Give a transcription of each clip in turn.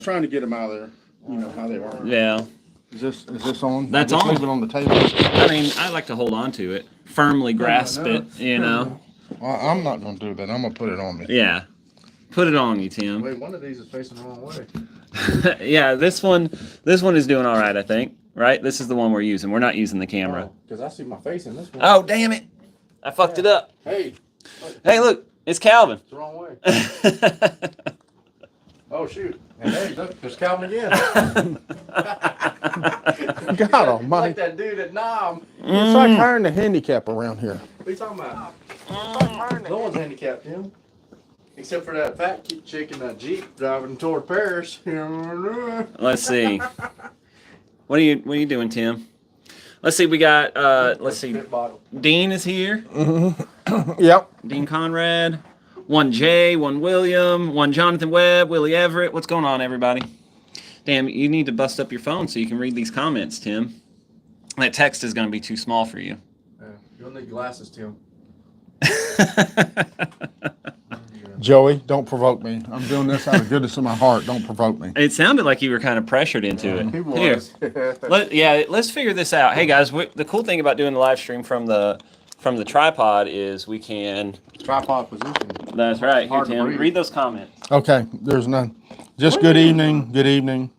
Trying to get them out of there. You know how they are. Yeah. Is this on? That's just on. Leave it on the table. I mean, I like to hold on to it, firmly grasp it. You know. Well, I'm not gonna do that. I'm gonna put it on me. Yeah. Put it on you, Tim. Wait, one of these is facing the wrong way. Yeah, this one is doing all right, I think. Right? This is the one we're using. We're not using the camera. Because I see my face in this one. Oh, damn it! I fucked it up. Hey, Hey, look, it's Calvin. it's the wrong way. Oh, shoot. And hey, look, there's Calvin again. God Like almighty. that dude at Nom. It's like hiring a handicap around here. What are you talking about? No one's handicapped him. Except for that fat chick in that Jeep driving toward Paris. Let's see. What are you doing, Tim? Let's see. We got. Let's see. Spit bottle. Dean is here. Yep. Dean Conrad. One Jay. One William. One Jonathan Webb. Willie Everett. What's going on, everybody? Damn, you need to bust up your phone so you can read these comments, Tim. That text is going to be too small for you. Yeah, you'll need glasses, Tim. Joey, don't provoke me. I'm doing this out of goodness of my heart. Don't provoke me. It sounded like you were kind of pressured into it. He Here. was. Let's figure this out. Hey guys, the cool thing about doing the live stream from the tripod is we can. Tripod position. That's right. Here, Hard to Tim, read. read those comments. Okay, there's none. Just good evening. Good evening.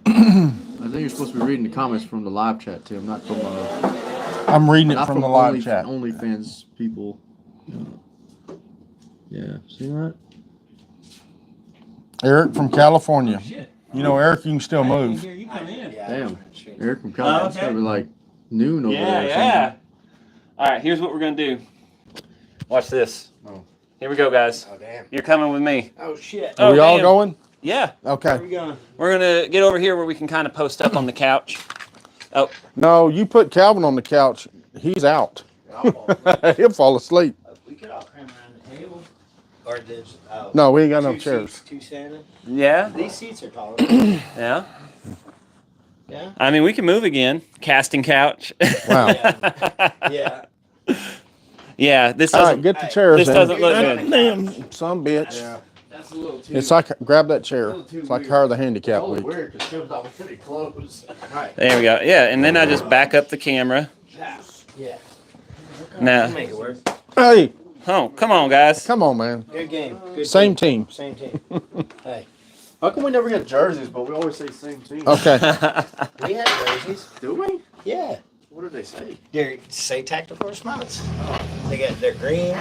I think you're supposed to be reading the comments from the live chat, Tim, not from I'm reading it not from the live only, chat. OnlyFans people. Yeah, see that? Eric from California. Shit. You know, Eric, you can still move. Here, you come in. Damn. Eric from California. It's okay. gotta be like noon over Yeah, there. or yeah. All right, here's what we're gonna do. Watch this. Oh. Here we go, guys. Oh, damn. You're coming with me. Oh, shit. Are we all damn. going? Yeah. Where are Okay. we going? We're gonna get over here where we can kind of post up on the couch. Oh, No, you put Calvin on the couch. He's out. Oh, He'll fall asleep. we could all cram around the table. Or there's No, we ain't got no two chairs. seats, two standing. yeah, These seats are taller. yeah. Yeah. I mean, we can move again. Casting couch. Wow. Yeah. Yeah, this All doesn't. right, get the chairs This in. doesn't look good. Damn, some bitch. Yeah. That's a little too. It's like, grab that chair. little too It's like weird. hire the handicap Totally week. weird because Tim's not really close. Right. There we go. Yeah, and then I just back up the camera. Yeah. Now, Make it work. Hey, oh, come on, guys. come on, man. Good game. Good Same team. Same team. Hey, How come we never get jerseys, but we always say same team? Okay. we have jerseys. Do we? Yeah. What did they say? They say tactical response. They're green.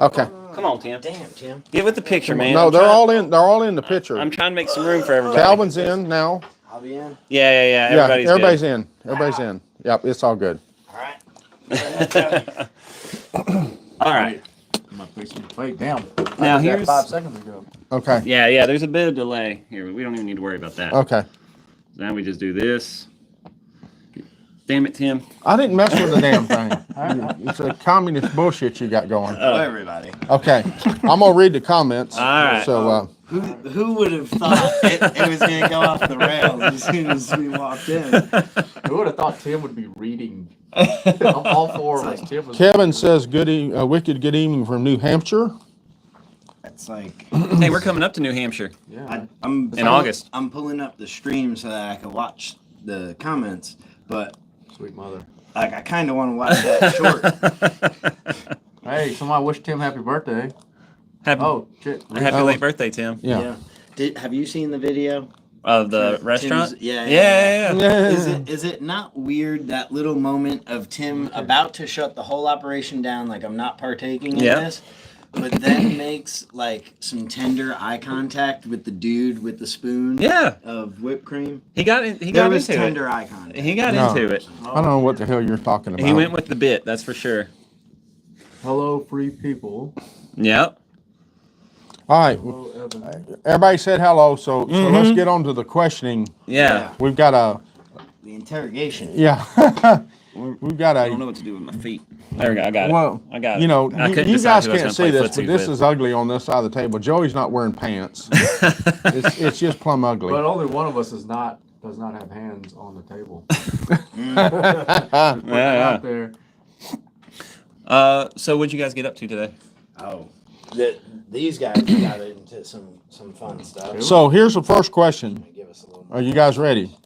Okay. Come on, Tim. Damn, Tim. Get with the picture, man. No, I'm they're trying- all in. They're all in the picture. I'm trying to make some room for everybody. Calvin's in now. I'll be in. Yeah. Yeah, Everybody's everybody's good. in. Everybody's in. Yep, it's all good. All right. All right. My face in the plate. Damn. Now I did that here's. 5 seconds ago. Okay. Yeah. There's a bit of delay here. We don't even need to worry about that. Okay. Now we just do this. Damn it, Tim. I didn't mess with the damn thing. It's a communist bullshit you got going. Hello, everybody. Okay. I'm gonna read the comments. All right. So Who would have thought it was going to go off the rails as soon as we walked in? Who would have thought Tim would be reading? All 4 of us. Tim was Kevin says wicked good evening from New Hampshire. It's like Hey, we're coming up to New Hampshire Yeah. I'm in August. I'm pulling up the stream so that I can watch the comments, but Sweet mother. like I kind of want to watch that short. Hey, somebody wish Tim happy birthday. Happy, Oh, shit. happy late birthday, Tim. Yeah. Have you seen the video? Of the Tim's- restaurant? yeah. Yeah. Is it not weird that little moment of Tim about to shut the whole operation down, like I'm not partaking in Yeah. this, but then makes like some tender eye contact with the dude with the spoon Yeah. of whipped cream? He got it. He There got was into tender it. eye contact. He got No. into it. I don't know what the hell you're talking about. He went with the bit. That's for sure. Hello, free people. Yep. All right. Hello, Evan. Everybody said hello, so let's get on to the questioning. Yeah. We've got a The interrogation. we've got I don't know a what to do with my feet. There we go. I got well, it. I got it. you know, I couldn't you decide guys who I was can't gonna see play this, but footsie this with. is ugly on this side of the table. Joey's not wearing pants. It's just plumb ugly. But only one of us does not have hands on the table. Yeah. Out there. So what'd you guys get up to today? Oh, these guys got into some fun stuff. So here's the first question. Give us a little. Are you guys ready?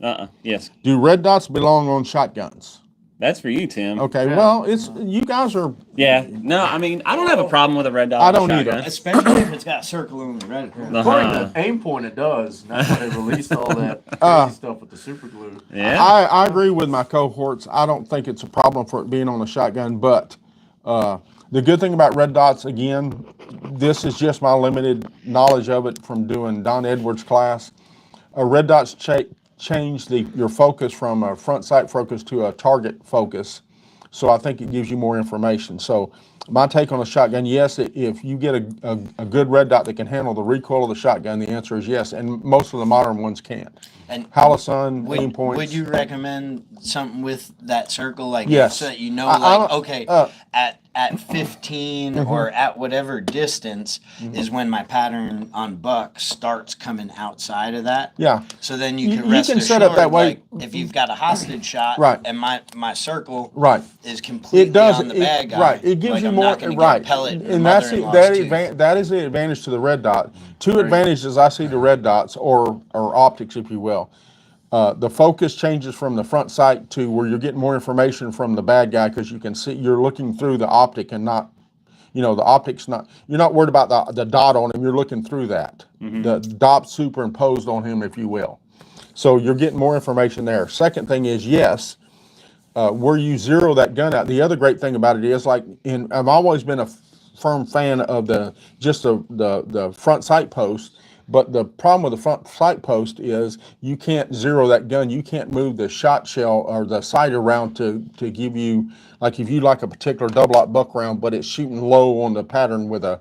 Yes. Do red dots belong on shotguns? That's for you, Tim. Okay, Yeah. well, you guys are. Yeah. No, I mean, I don't have a problem with a red dot. I on a don't either. shotgun. Especially if it's got circle on the red. According to aim point, it does. That's why they released all that crazy stuff with the super glue. Yeah. I agree with my cohorts. I don't think it's a problem for it being on a shotgun, but the good thing about red dots, again, this is just my limited knowledge of it from doing Don Edwards' class. Red dots change your focus from a front sight focus to a target focus. So I think it gives you more information. So my take on a shotgun, yes, if you get a good red dot that can handle the recoil of the shotgun, the answer is yes. And most of the modern ones can't. And Holosun, aim points. would you recommend something with that circle, like Yes. so that you know, I- at 15 or at whatever distance is when my pattern on buck starts coming outside of that. Yeah. So then you can You rest can set it assured, that way. like, if you've got a hostage shot, Right. and my circle Right. is completely It does. on the bad guy, Right. It gives like, you I'm more. not gonna get Right. a pellet in And that's mother-in-law's tooth. that is the advantage to the red dot. Two advantages I see to red dots or optics, if you will. The focus changes from the front sight to where you're getting more information from the bad guy because you can see you're looking through the optic and not, the optic's not. You're not worried about the dot on him. You're looking through that. The dot superimposed on him, if you will. So you're getting more information there. Second thing is yes. Where you zero that gun out. The other great thing about it is I've always been a firm fan of the front sight post, but the problem with the front sight post is you can't zero that gun. You can't move the shot shell or the sight around to give you, like if you like a particular double-aught buck round, but it's shooting low on the pattern with an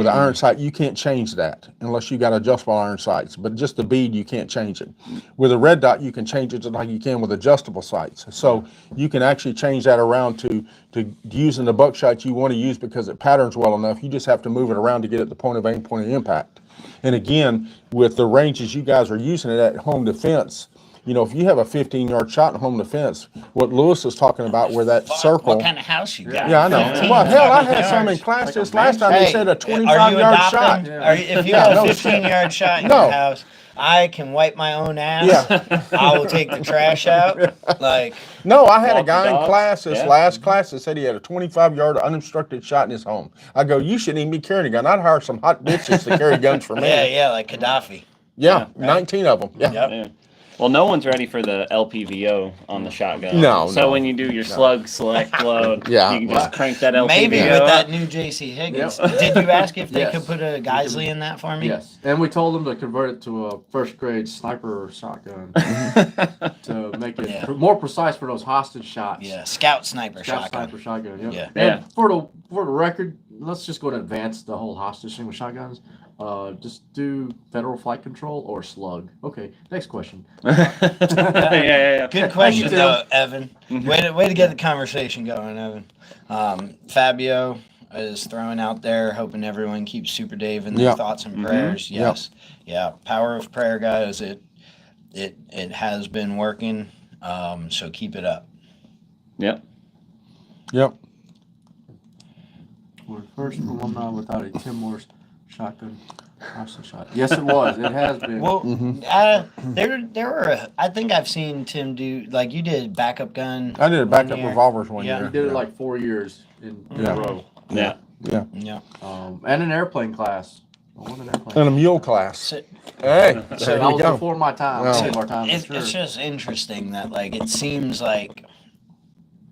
iron sight, you can't change that unless you got adjustable iron sights. But just the bead, you can't change it. With a red dot, you can change it just like you can with adjustable sights. So you can actually change that around to using the buckshot you want to use because it patterns well enough. You just have to move it around to get it the point of aim, point of impact. And again, with the ranges you guys are using it at home defense, if you have a 15-yard shot in home defense, what Lewis is talking about where that circle. What kind of house you got? Yeah, I know. 15 Well, hell, I had yards. some in class this last time. They said a Are you 25-yard shot. adopting? If you have a 15-yard shot in No. your house, I can wipe my own ass. Yeah. I will take the trash out. Like, No, I had a Walk guy the in dogs. class, this Yeah. last class, that said he had a 25-yard unobstructed shot in his home. I go, you shouldn't even be carrying a gun. I'd hire some hot bitches to carry guns for me. yeah, like Gaddafi. Yeah, 19 of them. Yeah. Yep. Yeah. Well, no one's ready for the LPVO on the shotgun. No, So no, when you do your slug select load, Yeah, you can just crank that LPVO. Maybe with that new JC Higgins. Yep. Did you ask if they Yes. could put a Geisley in that for me? Yes, and we told them to convert it to a first grade sniper shotgun to make it Yeah. more precise for those hostage shots. Yeah, scout sniper Scout shotgun. sniper shotgun. Yep. Yeah. And Yeah. for the record, let's just go and advance the whole hostage thing with shotguns. Just do federal flight control or slug. Okay, next question. yeah. Good question, Tim. though, Evan. Way to get the conversation going, Evan. Fabio is throwing out there, hoping everyone keeps Super Dave in their Yep. thoughts and prayers. Yep. Yes, yeah. Power of prayer, guys. It has been working. So keep it up. Yep. Yep. We're the first alumni without a Tim Morris shotgun hostage shot. Yes, it was. It has been. Well, there were. I think I've seen Tim do like you did backup gun. I did a backup year. revolvers one Yeah. He year. did it like 4 years in Yeah. a row. Yeah. Yeah. Yeah. And an airplane class. I won an airplane. And a mule class. So, Hey, That there you was go. before my time. Well, Before our time, it's, for it's sure. just interesting that like it seems like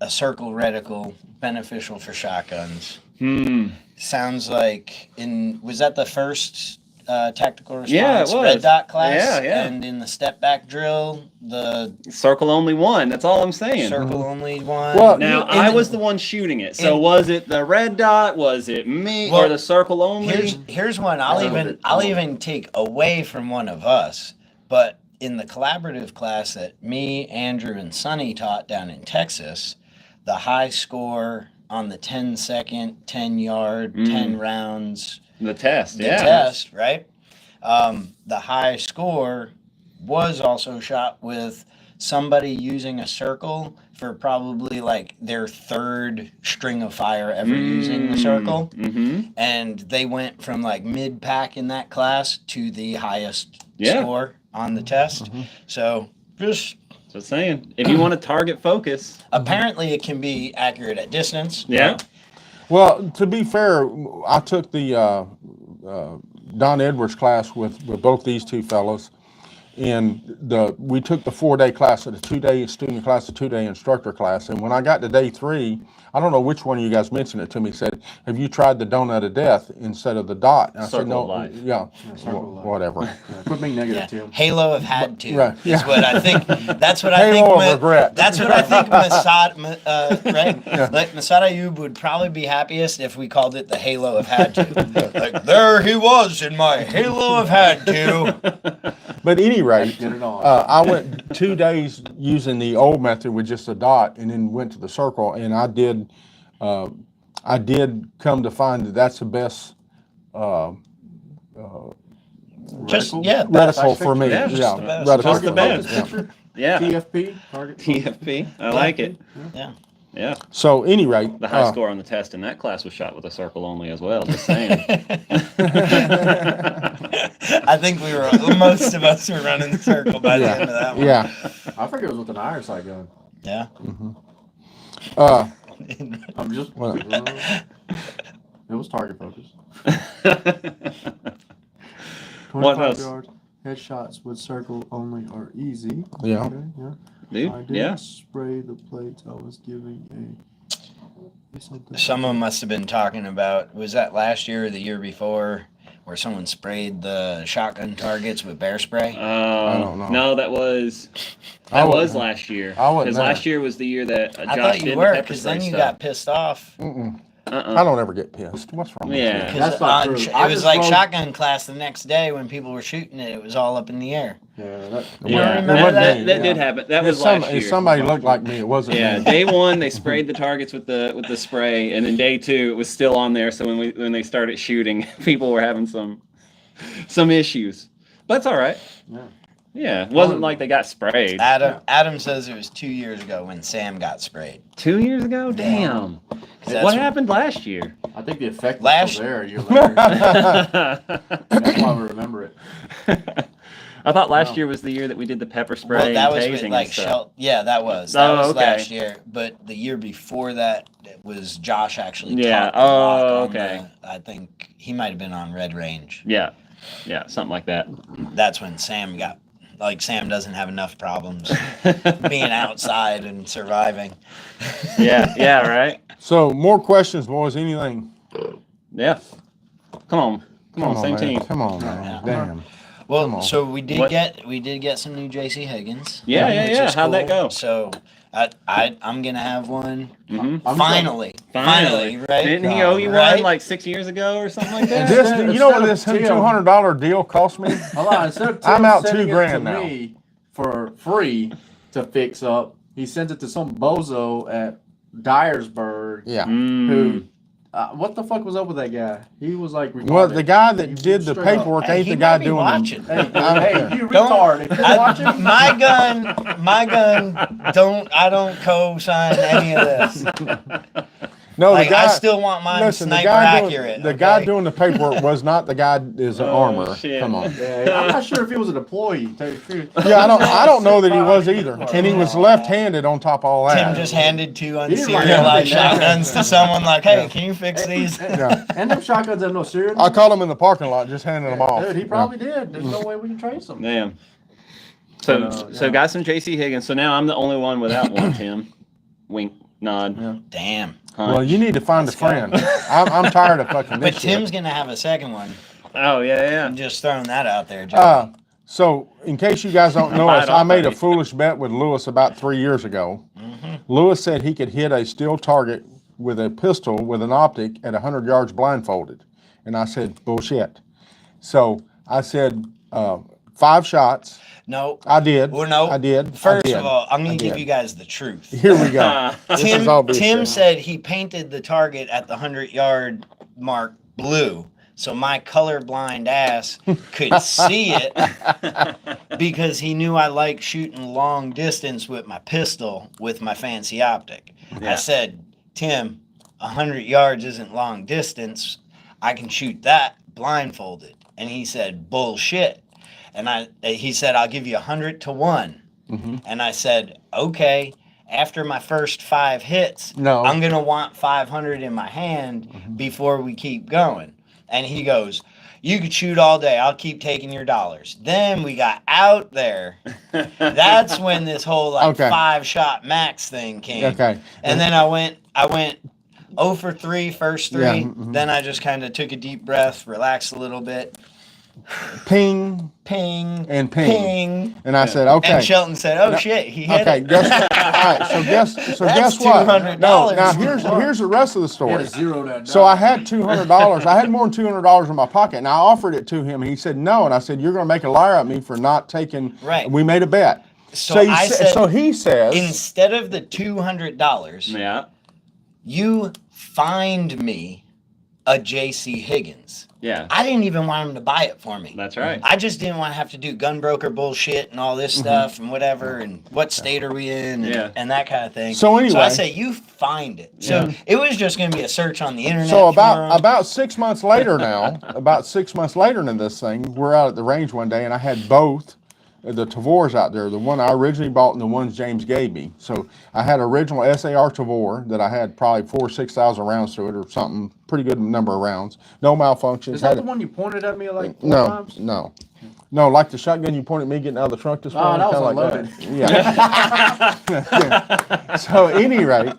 a circle reticle beneficial for shotguns. Sounds like was that the first tactical response Yeah, it was. red dot class? Yeah. And in the step back drill, the Circle only one. That's all I'm saying. circle only one. Well, Now, I was the one shooting it. So was it the red dot? Was it me? Well, or the circle only? Here's one I'll even take away from one of us, but in the collaborative class that me, Andrew, and Sonny taught down in Texas, the high score on the 10-second, 10-yard, 10 rounds, the test. the Yeah. test, right? The high score was also shot with somebody using a circle for probably like their third string of fire ever using the circle. Mm-hmm. And they went from like mid-pack in that class to the highest Yeah. score on the test. So just Just saying, if you want to target focus, apparently it can be accurate at distance. yeah. Well, to be fair, I took the Don Edwards class with both these two fellows, and we took the 4-day class, the 2-day student class, the 2-day instructor class. And when I got to day 3, I don't know which one of you guys mentioned it to me. Said, "Have you tried the donut of death instead of the dot?" And I said, Circle "No." of life. Yeah, Circle of life. whatever. Yeah, quit being negative, Yeah. Tim. Halo have had to. Right, Is yeah. what I think. That's what I think. Halo of regret. That's what I think. Right? Like Masad Ayub would probably be happiest if we called it the Halo of had to. Like there he was in my Halo of had to. But at any rate, Get it on. I went 2 days using the old method with just a dot, and then went to the circle, and I did come to find that that's the best Just Reticle? yeah. reticle for me. Yeah, Yeah, just the best. reticle Just the for me, best. yeah. Picture? Yeah. TFP, target. TFP. I like it. Yeah. Yeah. So any rate, The high score on the test in that class was shot with a circle only as well. Just saying. I think most of us were running the circle by the end of that one. yeah. I figured it was with an iron sight gun. Yeah. I'm just. Well- It was target focus. What 25 else? yards. Headshots with circle only are easy. Yeah. Okay, yeah. I Dude, didn't yeah. spray the plates. I was giving something. Someone must have been talking about, was that last year or the year before, where someone sprayed the shotgun targets with bear spray? don't know. No, that was I wasn't- was last year. I wasn't Because there. last year was the year that I Josh thought you did were, the pepper because spray then you stuff. got pissed off. I don't ever get pissed. What's wrong with Yeah. you? That's not true. It I was just like rolled- shotgun class the next day when people were shooting it. It was all up in the air. Yeah, Yeah, It that, wasn't that, me, that yeah. did happen. That was If last year. somebody looked like me, it wasn't Yeah, me. day 1 they sprayed the targets with the spray, and then day 2 it was still on there. So when they started shooting, people were having some issues. But it's all right. Yeah. Yeah, it wasn't like they got sprayed. Adam says it was 2 years ago when Sam got sprayed. 2 years ago? Damn. That's What happened last year? I think the effect was Last- still there a year later. That's why we remember it. I thought last year was the year that we did the pepper spray Well, that and was tasing with like and stuff. yeah, that was Oh, okay. last year. But the year before that, it was Josh actually. Yeah, taught the block oh, on okay. I think he might have been on Red Range. Yeah, something like that. That's when Sam got. Like Sam doesn't have enough problems being outside and surviving. yeah, right. So more questions, boys. Anything? Yeah. Come on, same man. team. Come on, man. Yeah. Damn. Come Well, on. so we did What- get some new JC Higgins. Yeah. which is How'd that cool. go? So I'm gonna have one. Mm-hmm. I'm Finally, right? Didn't he owe you Right? one like 6 years ago or something like that? This, you know what Instead this of Tim- $200 deal cost me? Hold on, instead of I'm Tim out sending it $2,000 to now. me for free to fix up, he sends it to some bozo at Dyersburg. Yeah. Mm. Who? What the fuck was up with that guy? He was like retarded. Well, the guy that You did the straight up- paperwork Hey, ain't he the guy might be doing watching. the. Hey, hey, you Don't- retard! If you're watching, My gun. I don't co-sign any of this. No, Like, the guy. I still want mine Listen, sniper the guy accurate. doing the guy okay? doing the paperwork was not the guy that is an Oh, armor. shit. Come on. yeah, I'm not sure if he was an employee. To tell you the truth. Yeah, I don't know that he was either, and he was left-handed on top of all that. Tim just handed 2 He didn't like unserialized everything down. shotguns to someone like, hey, can you fix these? Yeah. And them shotguns have no serial. I called him in the parking lot, just handing them off. Dude, he probably did. There's no way we can trace him. Damn. So yeah. got some JC Higgins. So now I'm the only one without one, Tim. Wink, nod. Yeah. Damn. Hunt. Well, you need to find a Let's go. friend. I'm tired of fucking this But Tim's shit. gonna have a second one. Oh yeah. I'm just throwing that out there, John. So, in case you guys don't know Buy it us, I off, made a baby. foolish bet with Lewis about 3 years ago. Lewis said he could hit a steel target with a pistol with an optic at 100 yards blindfolded. And I said, bullshit. So I said 5 shots. No. I did. Well, no. I did. First I did. of all, I'm I gonna give did. you guys the truth. Here we go. This is all Tim bullshit. said he painted the target at the 100-yard mark blue. So my colorblind ass could see it because he knew I like shooting long distance with my pistol with my fancy optic. Yeah. I said, Tim, 100 yards isn't long distance. I can shoot that blindfolded. And he said, bullshit. And he said, I'll give you 100 to 1. Mm-hmm. And I said, okay. After my first 5 hits, No. I'm going to want 500 in my hand before we keep going. And he goes, you could shoot all day. I'll keep taking your dollars. Then we got out there. That's when this whole Okay. 5-shot max thing came. Okay. And then I went 0 for 3, first 3. Yeah, mhm. Then I just kind of took a deep breath, relaxed a little bit. Ping Ping. and ping. And I said, okay. And Shelton said, oh, shit, he hit Okay, it. guess all right, so That's guess what? $200. No, now here's the rest of the He had story. to zero that So down. I had $200. I had more than $200 in my pocket, and I offered it to him, and he said no. And I said, "You're going to make a liar out of me for not taking." Right. We made a bet. So I said, so he says, instead of the $200, Yeah. you find me a J.C. Higgins. Yeah. I didn't even want him to buy it for me. That's right. I just didn't want to have to do gun broker bullshit and all this stuff and whatever and what state are we in and, Yeah. and that kind of thing. So I anyway. say you find it. So Yeah. it was just going to be a search on the internet. so for him. about 6 months later now, about 6 months later in this thing, we're out at the range one day, and I had both the Tavors out there, the one I originally bought and the ones James gave me. So I had original SAR Tavor that I had probably 4,000 or 6,000 rounds to it or something, pretty good number of rounds, no malfunctions. Is that had the one you pointed at me like 4 No, times? no, like the shotgun you pointed at me getting out of the trunk this Oh, morning. that was kinda like that. Yeah. So at any rate,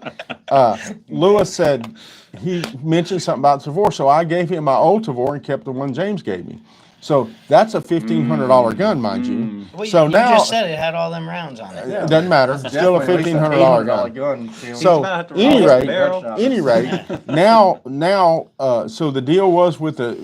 Lewis said he mentioned something about Tavor, so I gave him my old Tavor and kept the one James gave me. So that's a $1,500 gun, mind you. Well, So you now just said it had all them rounds on it. it doesn't matter. Still a $1,500 gun. gun. So about to any roll rate, his barrel. any rate, now, so the deal was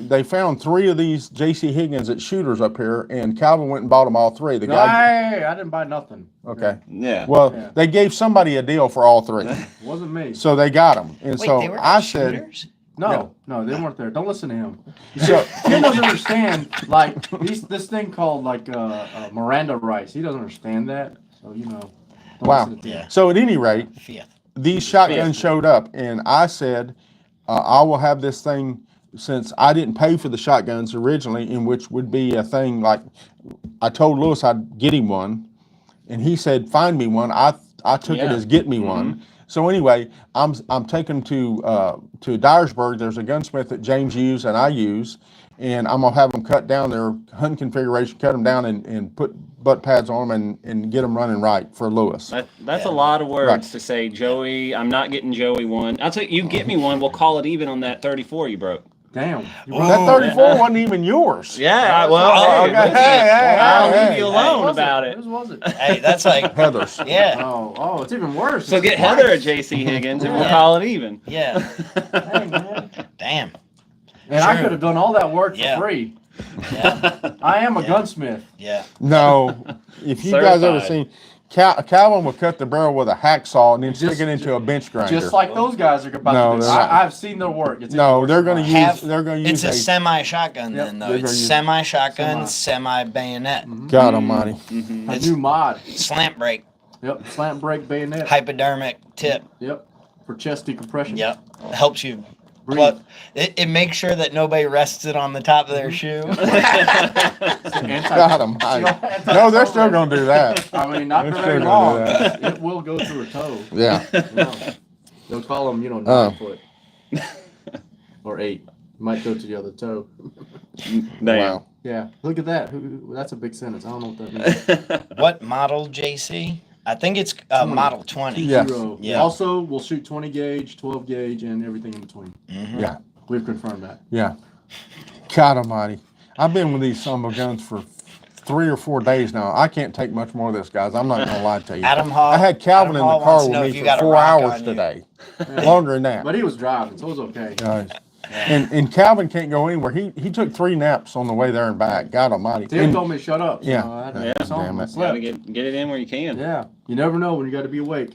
they found 3 of these J.C. Higgins at shooters up here, and Calvin went and bought them all 3. The guy, I didn't buy nothing. okay. Yeah. Well, Yeah. they gave somebody a deal for all 3, Wasn't me. so they got them. And Wait, so they were I said, shooters? No, they weren't there. Don't listen to him. so He doesn't understand like this thing called like Miranda rights. He doesn't understand that. So don't Wow. listen to him. Yeah. so at any rate, Fifth. these shotguns showed up, and I said, I will have this thing, since I didn't pay for the shotguns originally, in which would be a thing like, I told Lewis I'd get him one, and he said, find me one. I took it Yeah. as get me one. So anyway, I'm taking to Dyersburg. There's a gunsmith that James used and I use, and I'm gonna have them cut down their hunting configuration, cut them down, and put butt pads on them and get them running right for Lewis. That's Yeah. a lot of words Right. to say, Joey. I'm not getting Joey one. I'll tell you get me one. We'll call it even on that 34 you broke. Damn. That 34 wasn't even yours. Yeah. Oh, hey, okay. listen, Hey, I'll hey, leave you hey. alone about it. Whose was it? Hey, that's like, Heather's. yeah, Oh, it's even worse. So get Heather a J.C. Higgins and we'll Yeah. call it even. yeah. Hey, man. Damn. And I True. could have done all that work for Yeah. free. Yeah. I am a gunsmith. Yeah. No, if you guys ever Certified. seen, Calvin would cut the barrel with a hacksaw and then Just- stick it into a bench grinder. Just like those guys are about No, to do. they're not. I've seen their work. It's No, even they're worse gonna than use. mine. They're gonna use It's a semi-shotgun Yep, then, though. they're It's gonna use- semi-shotgun, Semi. semi-bayonet. God Almighty. Mm-hmm. A It's new mod. slant brake, Yep. Slant brake bayonet. hypodermic tip. Yep. For chest decompression. Yep. Helps you. Breathe. Plug. It makes sure that nobody rests it on the top of their shoe. God Almighty. No, they're still gonna do that. I mean, not They're for still very gonna long. do that. It will go through a toe. Yeah. They'll call them, 9 Oh. foot. Or 8. Might go to the other toe. Damn. Wow. Yeah. Look at that. That's a big sentence. I don't know what that means. What model, JC? I think it's 20. model 20. Yeah. Zero. Yeah. Also, we'll shoot 20 gauge, 12 gauge, and everything in between. Mhm. Yeah. We've confirmed that. Yeah. God Almighty. I've been with these son of a guns for 3 or 4 days now. I can't take much more of this, guys. I'm not gonna lie to you. Adam Hall. I had Calvin Adam in Hall the car wants to with know me if you for got a 4 rock hours on you. today. Longer than that. But he was driving, so it was okay. And Calvin can't go anywhere. He took 3 naps on the way there and back. God Almighty. Tim And- told me to shut up. so Yeah. I had to Yeah, do something. damn it. I Gotta slept. get it in where you can. Yeah. You never know when you got to be awake.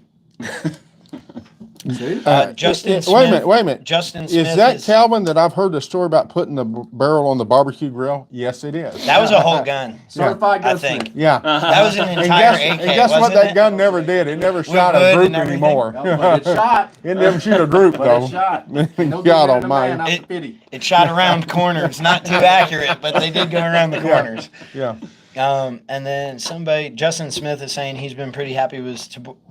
See? Justin wait a Smith. minute, wait a minute. Justin Smith Is that Calvin that I've heard the story about putting the barrel on the barbecue grill? Yes, it is. That was a whole gun. Certified I gunsmith. think. Yeah. That was an And entire guess, AK. and guess what wasn't that it? gun never did? It never shot wood a group and everything. anymore. No, but it shot. It never shoot a group But though. it shot. No God good man to almighty. man after 50. It shot around corners. Not too accurate, but they did go around the corners. Yeah. And then Justin Smith is saying he's been pretty happy with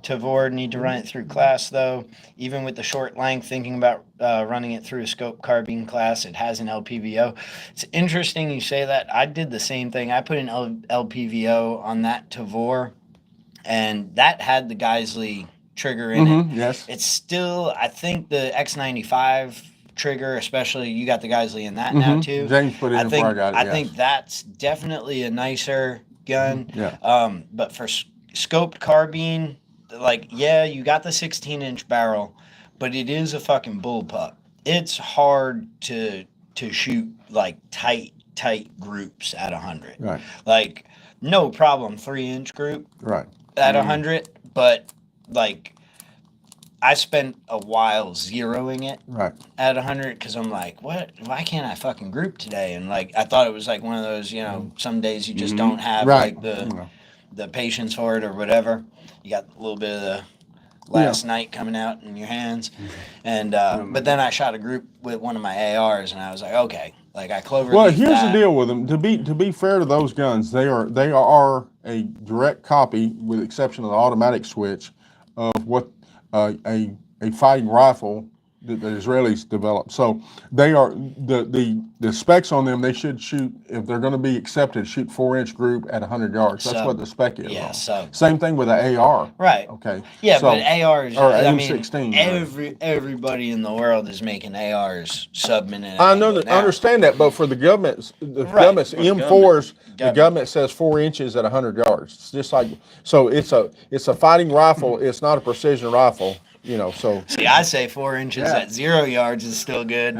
Tavor. Need to run it through class though. Even with the short length, thinking about running it through a scope carbine class. It has an LPVO. It's interesting you say that. I did the same thing. I put an LPVO on that Tavor, and that had the Geisley trigger in it. Yes. It's still, I think the X95 trigger, especially you got the Geisley in that now too. James put it in before I got it. I yes. think that's definitely a nicer gun. Yeah. But for scoped carbine, like, yeah, you got the 16-inch barrel, but it is a fucking bullpup. It's hard to shoot like tight groups at 100. Right. Like, no problem, 3-inch group Right. at 100, but like, I spent a while zeroing it Right. at 100 because I'm like, what? Why can't I fucking group today? And like, I thought it was like one of those, you know, some days you just don't have Right. like the patience for it or whatever. You got a little bit of the last night coming out in your hands, and but then I shot a group with one of my ARs, and I was like, okay, like I clover. Well, here's the deal with them. To be fair to those guns, they are a direct copy, with the exception of the automatic switch, of what a fighting rifle that the Israelis developed. So they are the specs on them. They should shoot, if they're going to be accepted, shoot 4-inch group at 100 yards. That's So, what the spec is. yeah, on. so- Same thing with the AR. Right. Okay. Yeah, So- but ARs. or I mean, M16, right. everybody in the world is making ARs sub-minute. I know that, I understand that, but for the government's government's For the M4s, the Government. government says 4 inches at 100 yards. It's just like, so it's a fighting rifle. It's not a precision rifle, you know. So See, I say 4 inches Yeah. at 0 yards is still good.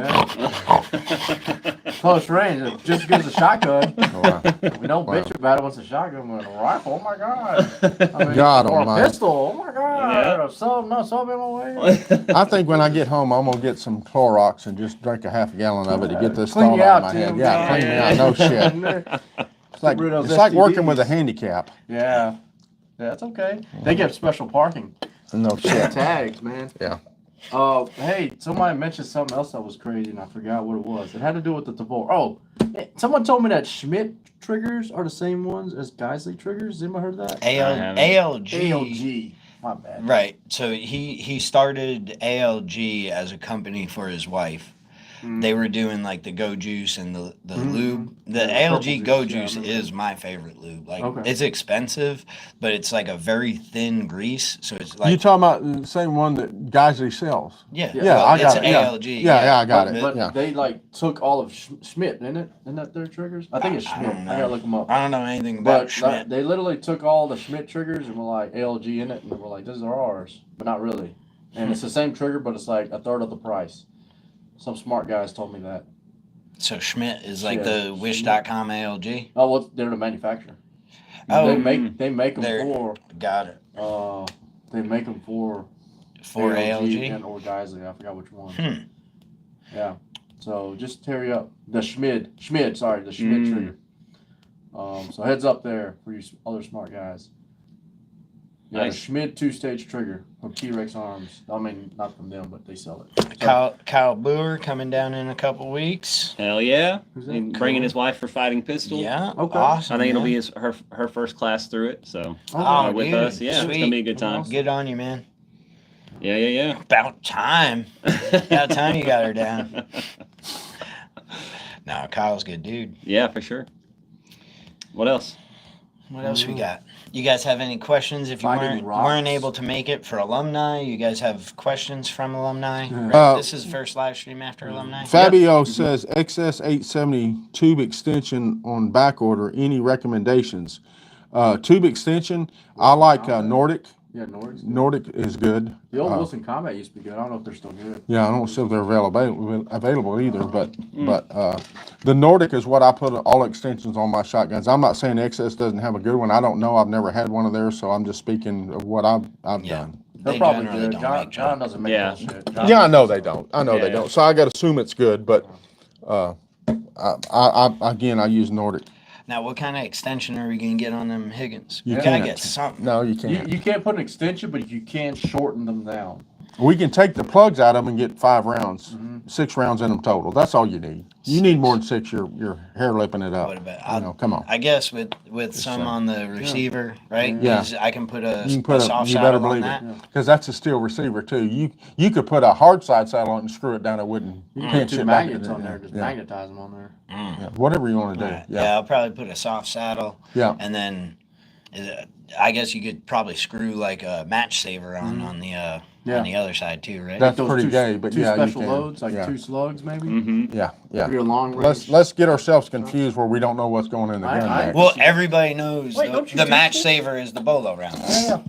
Close range, just because it's a shotgun. wow. We don't bitch about it once a shotgun, with a rifle. Oh my god! I mean, God or almighty. a pistol. Oh my god! Yeah. A sub ammo way. I think when I get home, I'm gonna get some Clorox and just drink a half a gallon of it to get this Clean thought you out of out, my head. Tim. Yeah, clean me out. No shit. It's like, rid of it's like working STDs. with a handicap. Yeah, that's okay. They get special parking No shit. tags, man. Yeah. Hey, somebody mentioned something else that was crazy, and I forgot what it was. It had to do with the Tavor. Oh, someone told me that Schmidt triggers are the same ones as Geisley triggers. Anybody heard of that? haven't. ALG. ALG. My bad. Right. So he started ALG as a company for his wife. They were doing like the Go Juice and the lube. The Yeah, ALG purple Go juice, yeah, I Juice remember. is my favorite lube. Like Okay. it's expensive, but it's like a very thin grease. So it's You like talking about the same one that Geisley sells? yeah, Yeah, well, I it's got it. Yeah. ALG. Yeah, I got it. But Yeah. they like took all of Schmidt, didn't it? Isn't that their triggers? I think it's I Schmidt. don't I know. gotta look them up. I don't know anything about But Schmidt. they literally took all the Schmidt triggers and were like ALG in it, and we're like, "These are ours," but not really. And it's the same trigger, but it's like a third of the price. Some smart guys told me that. So Schmidt is like Yeah, the Wish.com ALG. Oh, well, they're the manufacturer. Oh, they make them they're- for got it. they make them for For ALG. and or Geisley. I forgot which one. Hmm. Yeah. So just tear you up. The Schmidt, sorry, the Schmidt trigger. So heads up there for you other smart guys. Yeah, Nice. the Schmidt 2-stage trigger from T-Rex Arms. I mean, not from them, but they sell it. So, Kyle Brewer coming down in a couple weeks. Hell yeah. Who's that? And bringing his wife for fighting pistol. Yeah. Okay. Awesome. I think it'll man. be her first class through it. So Oh, with dude, us, yeah, it's sweet. gonna be a good time. Good on you, man. Yeah. About time. About time you got her down. No, Kyle's a good dude. Yeah, for sure. What else? What else we got? You guys have any questions? If you Fighting weren't rocks. able to make it for alumni, you guys have questions from alumni? Uh, This is the first live stream after alumni. Fabio says XS870 tube extension on back order. Any recommendations? Tube extension, I like Nordic. yeah, Nords. Nordic is good. The old Wilson Combat used to be good. I don't know if they're still good. Yeah, I don't see if they're available either, but the Nordic is what I put all extensions on my shotguns. I'm not saying XS doesn't have a good one. I don't know. I've never had one of theirs, so I'm just speaking of what I've Yeah. done. They're They probably generally good. don't John, make John doesn't make Yeah. bullshit. John Yeah, I makes know good they stuff. don't. I know they Yeah. don't. So I got to assume it's good, but again, I use Nordic. Now, what kind of extension are we gonna get on them Higgins? You You gotta can't. get something. No, you can't. You can't put an extension, but you can shorten them down. We can take the plugs out of them and get 5 rounds, Mm-hmm. 6 rounds in them total. That's all you need. You need more than 6. You're hair lipping it up. What about? You know, come on. I guess with some saying. on the receiver, right? Yeah. 'Cause I can put a, You can put a soft you better saddle on believe that. it, because that's a steel receiver too. You could put a hard side saddle on it and screw it down. It wouldn't You can pinch put 2 it back. magnets on there. Just Yeah. magnetize them on there. Yeah. Whatever you want to do. Right. Yeah. I'll probably put a soft saddle, Yeah. and then I guess you could probably screw like a match saver on Yeah. on the other side too, right? That's Those pretty two, gay, but two yeah, you special can. loads, like Yeah. 2 slugs maybe. Mm-hmm. Yeah. Yeah. Your long range. Let's get ourselves confused where we don't know what's going in the I- gun I- bag. Well, everybody knows Wait, don't you the teach match it? saver is the bolo round.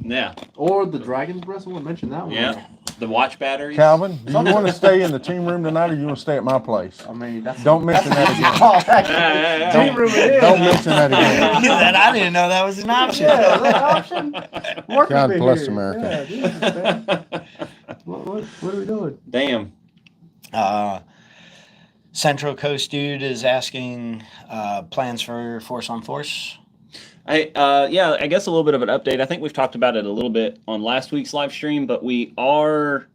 Yeah. Or the Dragon's Breath. I want to mention that one. Yeah. The watch batteries. Calvin, do you want to stay in the team room tonight, or you want to stay at my place? I mean, that's Don't mention that again. Oh, actually, Yeah. team room it is. Don't mention that again. That I didn't know that was an option. Yeah, is that an option? Work God with me bless here. America. Yeah, Jesus, man. What are we doing? Damn. Central Coast dude is asking plans for Force on Force. Yeah, I guess a little bit of an update. I think we've talked about it a little bit on last week's live stream, but we are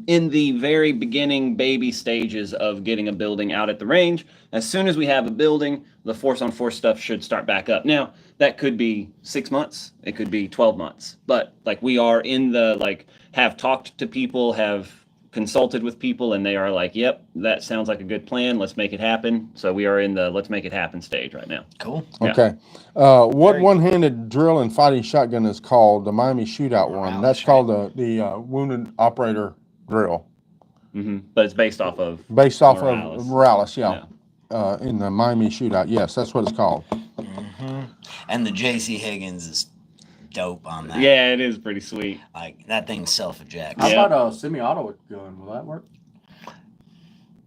in the very beginning baby stages of getting a building out at the range. As soon as we have a building, the Force on Force stuff should start back up. Now, that could be 6 months, it could be 12 months, but like we are in the have talked to people, have consulted with people, and they are like, yep, that sounds like a good plan. Let's make it happen. So we are in the let's make it happen stage right now. Cool. Yeah. Okay. What Very- one-handed drill and fighting shotgun is called? The Miami Shootout one. Morales, That's called the Wounded Operator Drill, But it's based off of based off Morales. of Morales. Yeah. In the Miami Shootout. Yes, that's what it's called. And the JC Higgins is dope on that. Yeah, it is pretty sweet. Like that thing's self ejects. How Yeah. about a semi-auto gun? Will that work?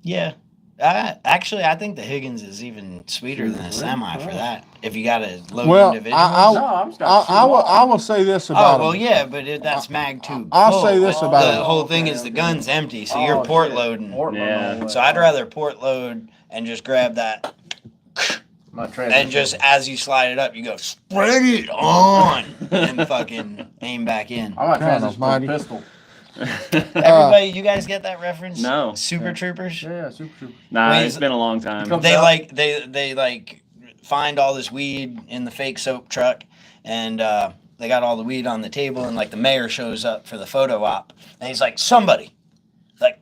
Yeah. Actually, I think the Higgins is even sweeter than a semi for that. If you got to load Well, individuals. I'm just gonna shoot them I all. will say this Oh, about well, them. yeah, but that's mag tube. I'll full. say this about the it. whole thing is Okay, the okay. gun's empty, so Oh, you're port shit. loading. Port loading Yeah. all the way. So I'd rather port load and just grab that, My and just as you slide it up, you go spread it on and fucking aim back in. I might God transition to almighty. a pistol. Everybody, you guys get that reference? No. Super Troopers. Yeah, super troop. Nah, Wait, it's been a long time. Come- They Yeah. they find all this weed in the fake soap truck, and they got all the weed on the table, and like the mayor shows up for the photo op, and he's like, somebody, like,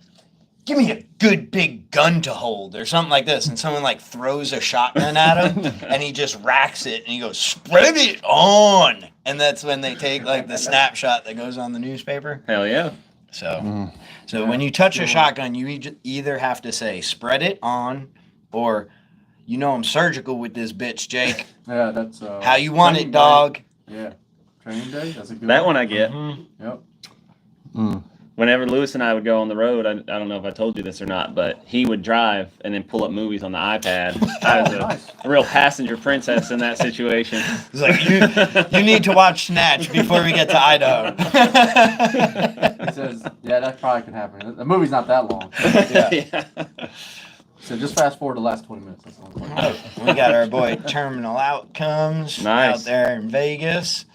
give me a good big gun to hold or something like this, and someone like throws a shotgun at him, and he just racks it, and he goes, spread it on, and that's when they take like the snapshot that goes on the newspaper. Hell yeah. So, so when you touch a shotgun, you either have to say spread it on, or you know I'm surgical with this bitch, Jake. Yeah, that's How you want training it, dog? Day. Yeah, training day. That's a good That one I get. Yep. Whenever Lewis and I would go on the road, I don't know if I told you this or not, but he would drive and then pull up movies on the iPad. I was Nice. a real passenger princess in that situation. He's like, you need to watch Snatch before we get to Idaho. He says, yeah, that probably could happen. The movie's not that long. Yeah. So just fast forward the last 20 minutes. That's all I'm saying. We got our boy Terminal Outcomes Nice. out there in Vegas,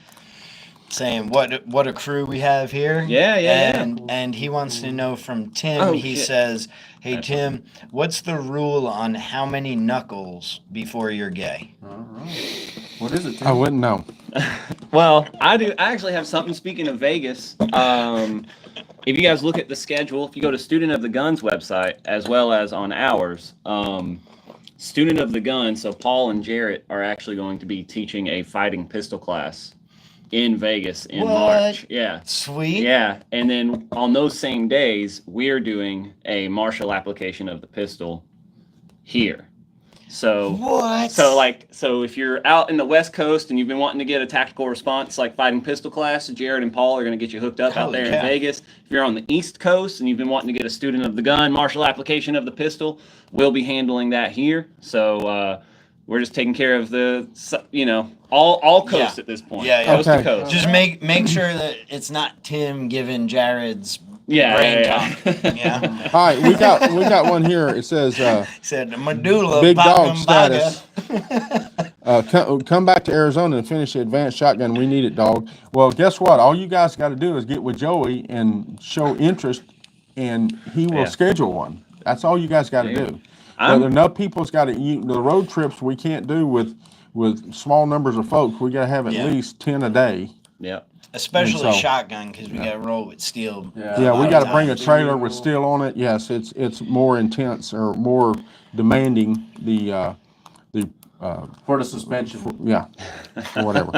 saying what a crew we have here. Yeah, yeah, and he wants to know from Tim. Oh, he shit. says, "Hey Tim, what's the rule on how many knuckles before you're gay?" All right. What is it, Tim? I wouldn't know. Well, I do. I actually have something. Speaking of Vegas, if you guys look at the schedule, if you go to Student of the Guns website as well as on ours, Student of the Gun. So Paul and Jarrett are actually going to be teaching a fighting pistol class in Vegas in What? March. Yeah. Sweet. Yeah, and then on those same days, we're doing a martial application of the pistol here. So What? so if you're out in the West Coast and you've been wanting to get a tactical response like fighting pistol class, Jared and Paul are going to get you hooked up out Holy there cow. in Vegas. If you're on the East Coast and you've been wanting to get a student of the gun martial application of the pistol, we'll be handling that here. So we're just taking care of the All coast Yeah. at this point. Yeah, yeah. Coast Okay. to coast. Just make sure that it's not Tim giving Jared's Yeah, brain yeah, talk. Yeah. All right, we got one here. It says, Said medulla Big dog oblongata. status. Come back to Arizona and finish the advanced shotgun. We need it, dog. Well, guess what? All you guys got to do is get with Joey and show interest, and he will Yeah. schedule one. That's all you guys got to Yeah. do. I'm- But enough people's got to. The road trips we can't do with small numbers of folks. We got to have at Yeah. least 10 a day. Yeah. Especially And so- shotgun because we got to roll with steel. Yeah. Yeah, lot we of got to bring a times. trailer with steel on it. Yes, it's more intense or more demanding. For the suspension. Yeah, or whatever.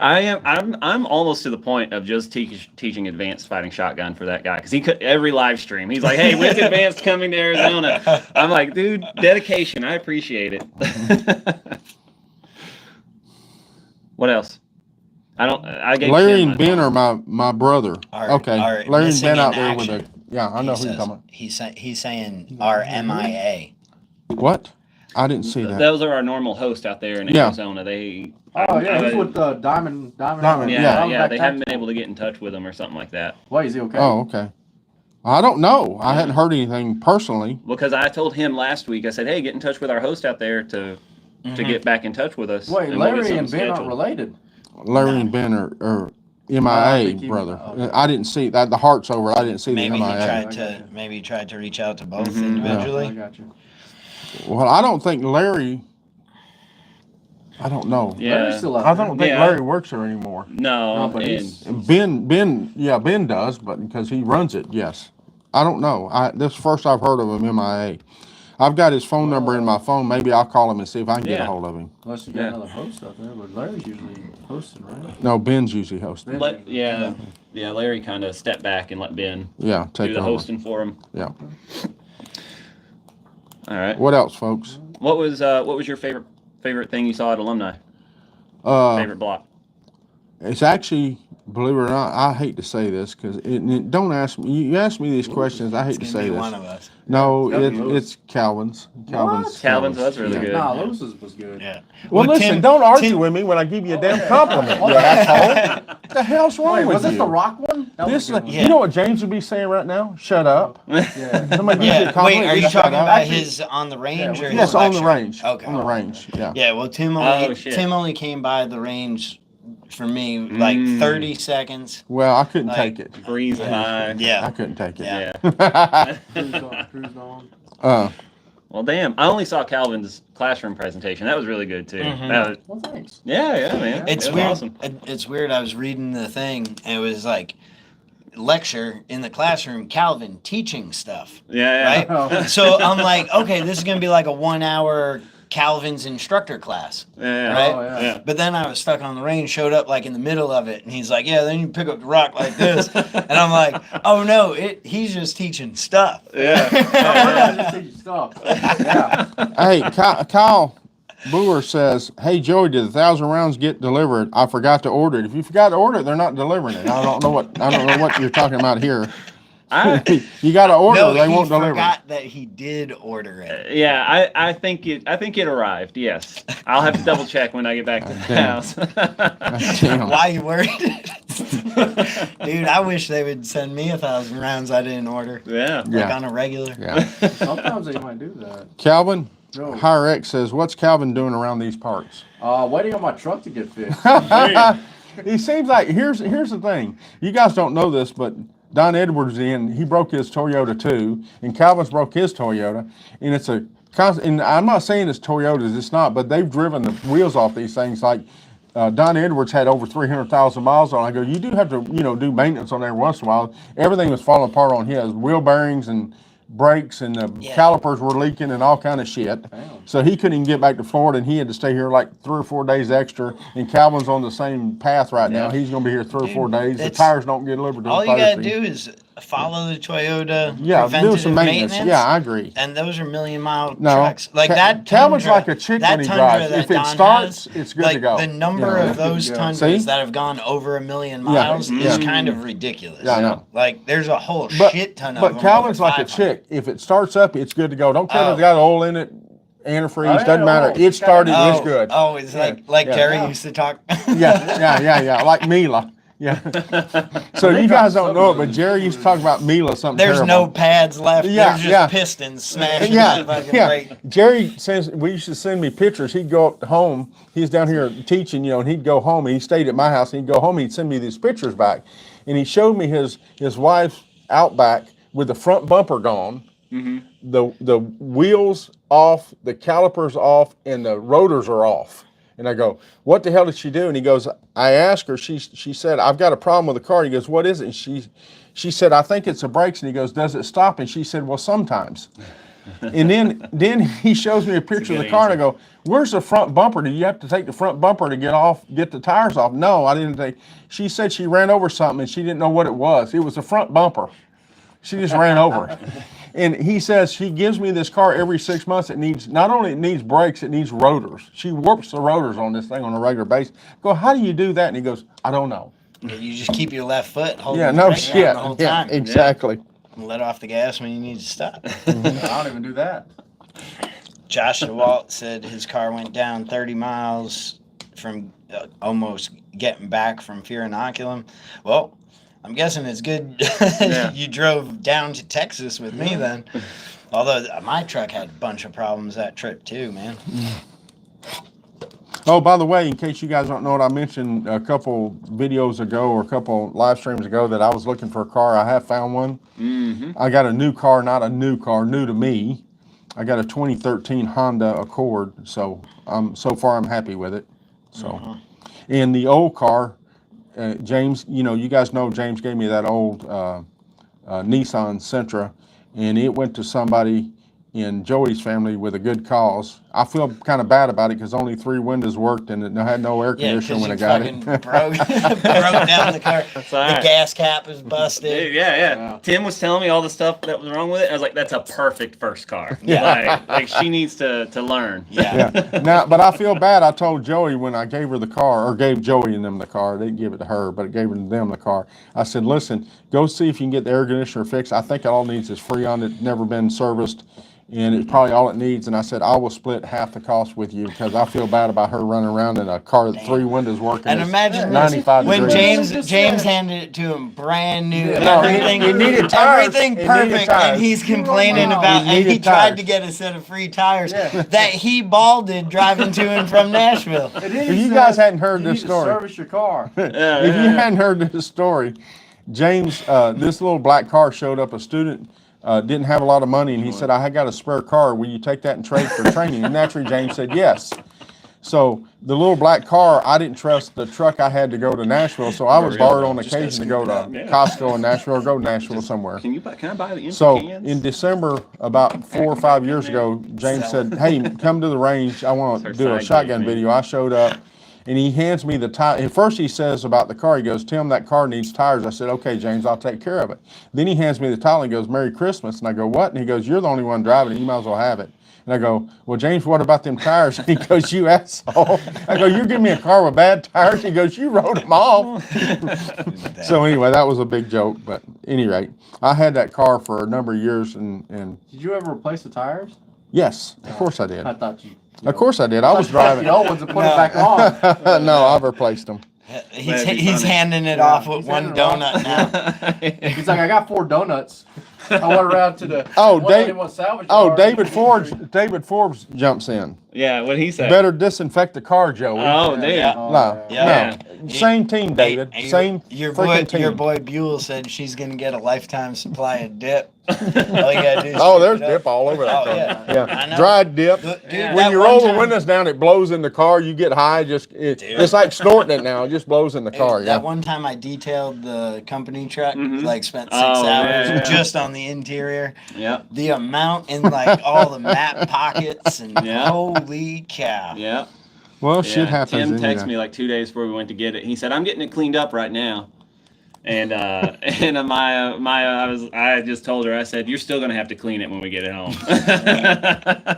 I'm almost to the point of just teaching advanced fighting shotgun for that guy because he could every live stream. He's like, "Hey, when's advanced coming to Arizona?" I'm like, "Dude, dedication. I appreciate it." What else? I gave Larry Tim and my- Ben are my brother. Okay, Are Larry and missing Ben in out there with action. a. Yeah, I know who He you're says- talking about. He's saying our MIA. What? I didn't see that. Those are our normal hosts out there in Yeah. Arizona. They. Oh yeah, I- he's with Diamond. Diamond, Yeah, yeah. they haven't been able to get in touch with him or something like that. Why is he okay? Oh, okay. I don't know. I hadn't heard anything personally. Because I told him last week, I said, "Hey, get in touch with our host out there to get back in touch with us." Wait, and we'll get Larry and something Ben aren't scheduled." related. Larry and Ben are I MIA, think he- brother. okay. I didn't see that. The heart's over. I didn't see Maybe the he MIA. tried I to got you. maybe he tried to reach out to both Mhm. individually. I got you. Well, I don't think Larry. I don't know. Yeah. Larry's still out I there. don't think Yeah. Larry works there anymore. No, No, but and he's- And Ben does, but because he runs it, yes. I don't know. This is the first I've heard of him MIA. I've got his phone number in my phone. Maybe I'll call him and see if I can get Yeah. a hold of him. Unless you got Yeah. another host out there, but Larry's usually hosting, right? No, Ben's usually hosting. yeah, Larry kind of stepped back and let Ben Yeah, do take the over. hosting for him. Yeah. All right. What else, folks? What was your favorite thing you saw at alumni? Uh, Favorite block? It's actually, believe it or not, I hate to say this because don't ask me. You ask me these questions. I hate to It's gonna say be this. one of us. No, It's gotta be Lewis. it's Calvin's. Calvin's, that's really yeah. good. Nah, Lewis's was good. Yeah. Well, listen, Tim- don't argue Tim- with me when I give you a damn compliment, you asshole. What the hell's wrong Wait, with was this you? the Rock one? That was This, a good one. Yeah. you know what James would be saying right now? Shut up. Yeah. Somebody gives you a Yeah. Wait, compliment, are you shut talking up. about Actually- his on the range Yeah, or Yes, his on the lecture? range. Okay. On the range. Yeah. Yeah, well, Tim shit. only came by the range for me like 30 seconds. Well, I couldn't Like- take it. Breezing by. I Yeah. couldn't take it. Yeah. Yeah. Cruised on. Well, damn. I only saw Calvin's classroom presentation. That was really good too. Mhm. That was, Well, thanks. yeah, man. It's It was weird. Awesome. It's weird. I was reading the thing and it was like lecture in the classroom, Calvin teaching stuff. Yeah, yeah. Right? So I'm like, okay, this is going to be like a 1 hour Calvin's instructor class. Yeah, Right? Oh, yeah. yeah. But then I was stuck on the range, showed up like in the middle of it, and he's like, "Yeah, then you pick up the rock like this," and I'm like, "Oh no, he's just teaching stuff." Yeah. Yeah, just teach you stuff. Yeah. Hey, Kyle Brewer says, "Hey Joey, did 1,000 rounds get delivered? I forgot to order it. If you forgot to order it, they're not delivering it. I don't know what you're talking about here. You got to order, No, they he won't deliver. forgot that he did order it. Yeah, I think it arrived. Yes, I'll have to double check when I get back to the Damn. house. Damn. Why you worried? Dude, I wish they would send me 1,000 rounds I didn't order. Yeah. Like Yeah. on a regular. Yeah. Sometimes they might do that. Calvin No. Higher X says, "What's Calvin doing around these parts?" Waiting on my truck to get fixed. He seems like here's the thing. You guys don't know this, but Don Edwards he broke his Toyota too, and Calvin's broke his Toyota, and it's a constant. And I'm not saying it's Toyotas, it's not, but they've driven the wheels off these things. Like Don Edwards had over 300,000 miles on. I go, you do have to do maintenance on there once in a while. Everything was falling apart on his wheel bearings and brakes, and the calipers were leaking and all kind of shit. So he couldn't even get back to Florida, and he had to stay here like 3 or 4 days extra. And Calvin's on the same path right now. Yeah. He's going to be here 3 or 4 days. The it's- tires don't get delivered till All you gotta Thursday. do is follow the Toyota Yeah, do preventative some maintenance. Yeah, I agree. and those are million-mile No, trucks. Like that. Calvin's Tundra- like a chick that when he Tundra drives. that If it Don starts, has, it's good like to go. the number Yeah. of those Yeah. Tundras See? that have gone over 1,000,000 Yeah. miles is kind of ridiculous. Yeah, I know. Like there's a whole But, shit ton of but them. Calvin's over like a 500. chick. If it starts up, it's good to go. Don't care if Oh. it's got oil in it. antifreeze, Oh, yeah, doesn't matter. oh, It started, Oh, it's good. oh, it's Yeah, like yeah. Jerry Yeah. used to talk. Yeah, like Mila. Yeah. So They you got guys don't some know of it, but those Jerry used to talk about Mila, something There's no terrible. pads left. Yeah, There's just yeah. pistons smashing. Yeah, fucking yeah. brake. Jerry says we used to send me pictures. He'd go up home. He's down here teaching, and he'd go home. And he stayed at my house. And he'd go home. And he'd send me these pictures back, and he showed me his wife's Outback with the front bumper gone, the wheels off, the calipers off, and the rotors are off. And I go, what the hell did she do? And he goes, I asked her. She said, I've got a problem with the car. He goes, what is it? And she said, I think it's the brakes. And he goes, does it stop? And she said, well, sometimes. And then he shows me a picture of the good car, and I go, where's the front bumper? Do you have to take the front bumper to get the tires off? No, I didn't take. She said she ran over something and she didn't know what it was. It was the front bumper. She just ran over it. And he says she gives me this car every 6 months. It needs, not only it needs brakes, it needs rotors. She warps the rotors on this thing on a regular basis. I go, how do you do that? And he goes, I don't know. You just keep your left foot holding Yeah, the no brake shit. down the whole Yeah, time. exactly. And let off the gas when you need to stop. I don't even do that. Josh DeWalt said his car went down 30 miles from almost getting back from fear inoculum. Well, I'm guessing it's good you drove down to Texas with me then. Although my truck had a bunch of problems that trip too, man. Oh, by the way, in case you guys don't know what I mentioned a couple videos ago or a couple live streams ago that I was looking for a car, I have found one. I got a new car, not a new car, new to me. I got a 2013 Honda Accord, so so far I'm happy with it. So, and the old car, James, you guys know James gave me that old Nissan Sentra, and it went to somebody in Joey's family with a good cause. I feel kind of bad about it because only 3 windows worked and it had no air Yeah, conditioning because when you I got fucking it. broke down the car. all The right. gas cap was busted. Dude, yeah. Tim was telling me all the stuff that was wrong with it. I was like, that's a perfect first car. Yeah. Like she needs to learn. Yeah. Yeah. Now, but I feel bad. I told Joey when I gave her the car, or gave Joey and them the car. They didn't give it to her, but it gave them the car. I said, listen, go see if you can get the air conditioner fixed. I think it all needs is Freon. It's never been serviced, and it's probably all it needs. And I said, I will split half the cost with you because I feel bad about her running around in a car with 3 windows working. And It's imagine this, 95 when degrees. James handed it to him brand new, No, everything, it needed tires. everything It needed perfect, tires. and he's complaining Wow. about, It and he needed tried tires. to get a set of free tires that he balded driving to and from Nashville. And then If he you said, guys hadn't heard you this need to story. service your car. If you hadn't heard this story, James, this little black car showed up. A student didn't have a lot of money, and he said, I got a spare car. Will you take that and trade for training? And naturally, James said yes. So the little black car, I didn't trust the truck I had to go to Nashville, so I would borrow it on occasion to go to Costco in Nashville or go to Nashville somewhere. Can I buy the empty So cans? in December, about 4 or 5 years ago, James said, hey, come to the range. I want to It's do our a side shotgun gig, man. video. I showed up, and he hands me the tire. At first he says about the car, he goes, Tim, that car needs tires. I said, okay, James, I'll take care of it. Then he hands me the tile and goes, Merry Christmas. And I go, what? And he goes, you're the only one driving it. You might as well have it. And I go, well, James, what about them tires? And he goes, you asshole. I go, you're giving me a car with bad tires? He goes, you rode them off. So anyway, that was a big joke. But at any rate, I had that car for a number of years, and Did you ever replace the tires? yes, of course I did. I thought you. Of course I did. I was driving. The old ones and put it back on. No, I've replaced them. He's handing it off with one donut now. He's like, I got 4 donuts. I went around to the Oh, 191 salvage Oh, yard. David Forbes jumps in. Yeah, what'd he say? Better disinfect the car, Joey. Oh, dude. Yeah. No, Yeah. no. Same team, David. Hey, Same your freaking boy, team. your boy Buell said she's gonna get a lifetime supply of dip. All you gotta do is Oh, pick there's it up. dip all over that Oh, car. yeah. I know. Dried dip. Dude, Yeah. When that you one roll the time- windows down, it blows in the car. You get high. It's like snorting it now. It just blows in the car. That Yeah. one time I detailed the company truck, Mhm. like spent 6 Oh, hours yeah. just on the interior. Yep. The amount in like all the map pockets and Yeah. holy cow. Yep. Well, shit Yeah, happens. Tim anyway. texted me like 2 days before we went to get it. He said, "I'm getting it cleaned up right now," and I just told her, I said, "You're still gonna have to clean it when we get it home."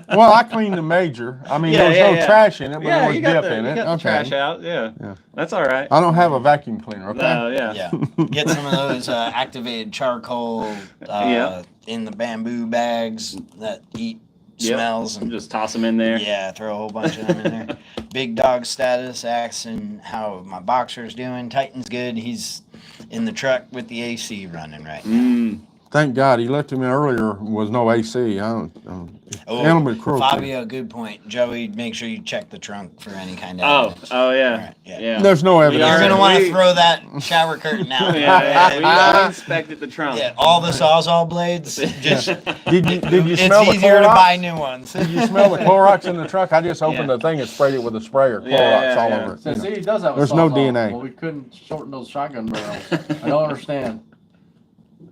Well, I cleaned the major. I mean, Yeah, there was yeah, no yeah. trash in it, but yeah, there was you got dip in you it. got the trash Okay. out. Yeah. Yeah. That's all right. I don't have a vacuum cleaner. Okay. Yeah. Yeah, get some of those activated charcoal Yeah. in the bamboo bags that eat Yep. smells. And, Just toss them in there. yeah, throw a whole bunch of them in there. Big dog status, asking how my boxer's doing. Titan's good. He's in the truck with the AC running right now. Mm. Thank God he left him in earlier. Was no AC. I don't. Oh, animal cruelty. Fabio, good point. Joey, make sure you check the trunk for any kind of evidence. Oh yeah. Alright, yeah. Yeah. There's no evidence. You're Alright, gonna want to we- throw that shower curtain out. Yeah, we inspected the trunk. Yeah, all the Sawzall blades. Just Did you it's smell the easier to Clorox? buy new ones. Did you smell the Clorox in the truck? I just opened Yeah. the thing and sprayed it with a sprayer. Clorox Yeah, all yeah. over it. So you know. see, he does have a There's no Sawzall, DNA. but we couldn't shorten those shotgun barrels. I don't understand.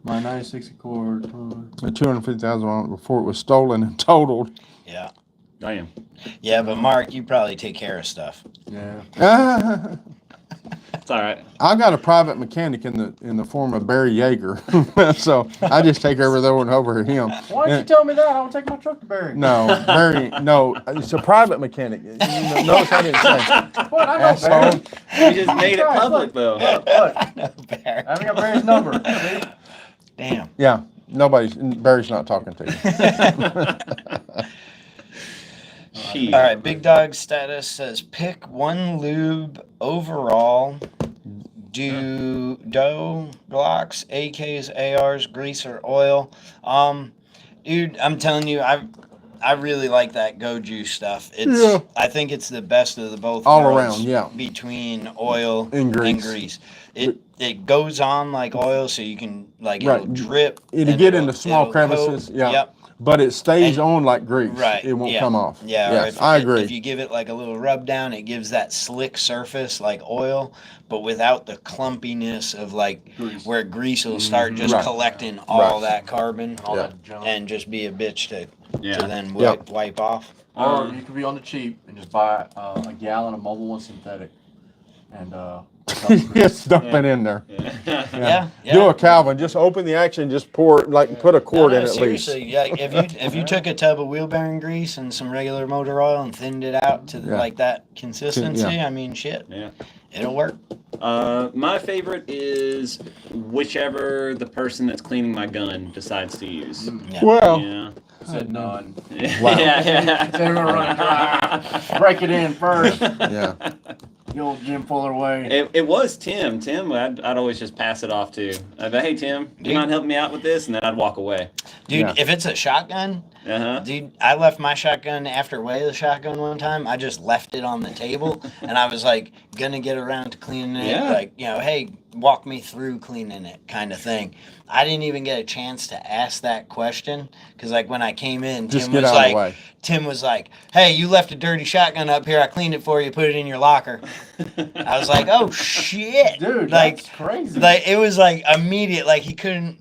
My 96 Accord. The 250,000 on it before it was stolen and totaled. Yeah, Damn. yeah, but Mark, you probably take care of stuff. Yeah. It's all right. I've got a private mechanic in the form of Barry Yeager, so I just take everything over to him. Why didn't you tell me that? I would take my truck to Barry. No, Barry, no, it's a private mechanic. You know, notice I didn't say. What? I know Asshole. Barry. You just made it Right, public look, though. Look, No, Barry. I haven't got Barry's number. See? Damn. Yeah, Barry's not talking to you. Jeez. All right, Big Dog status says pick one lube overall. Doe blocks, AKs, ARs, grease or oil. Dude, I'm telling you, I really like that Go Juice stuff. It's Yeah. I think it's the best of the both All worlds around, yeah. between oil And grease. It goes on like oil, so you can like it'll Right. drip. It'll and get into small it'll coat. crevices, yeah. Yep. But it stays And- on like grease. Right. It won't yeah. come off. Yeah. or Yes, if, I agree. If you give it like a little rub down, it gives that slick surface like oil, but without the clumpiness of like Grease. where grease will start just Right. collecting all Right. that carbon All Yeah. that junk. and just be a bitch to Yeah. then Yeah. wipe off. Or you could be on the cheap and just buy a gallon of Mobile One synthetic, and Just dump it in there. Yeah. Yeah. Do a Calvin. Just open the action. Just pour it, like put a quart No, in at least. seriously, yeah, if you took a tub of wheel bearing grease and some regular motor oil and thinned it out to Yeah. like that consistency, I mean, shit, Yeah. it'll work. My favorite is whichever the person that's cleaning my gun decides to use. Yeah. Well, Yeah. said none. Wow. Yeah. They're gonna run it dry. Break it in first. yeah. The old Jim Fuller way. It was Tim. Tim, I'd always just pass it off to. I'd be, hey, Tim, do you mind helping me out with this? And then I'd walk away. Dude, Yeah. if it's a shotgun, Uh-huh. dude, I left my shotgun after way the shotgun one time. I just left it on the table and I was like gonna get around to cleaning it. Yeah. Like, you know, hey, walk me through cleaning it kind of thing. I didn't even get a chance to ask that question because like when I came in, Just Tim get was out of the like, way. Tim was like, hey, you left a dirty shotgun up here. I cleaned it for you. Put it in your locker. I was like, oh shit. Dude, like, that's crazy. like it was like immediate. Like he couldn't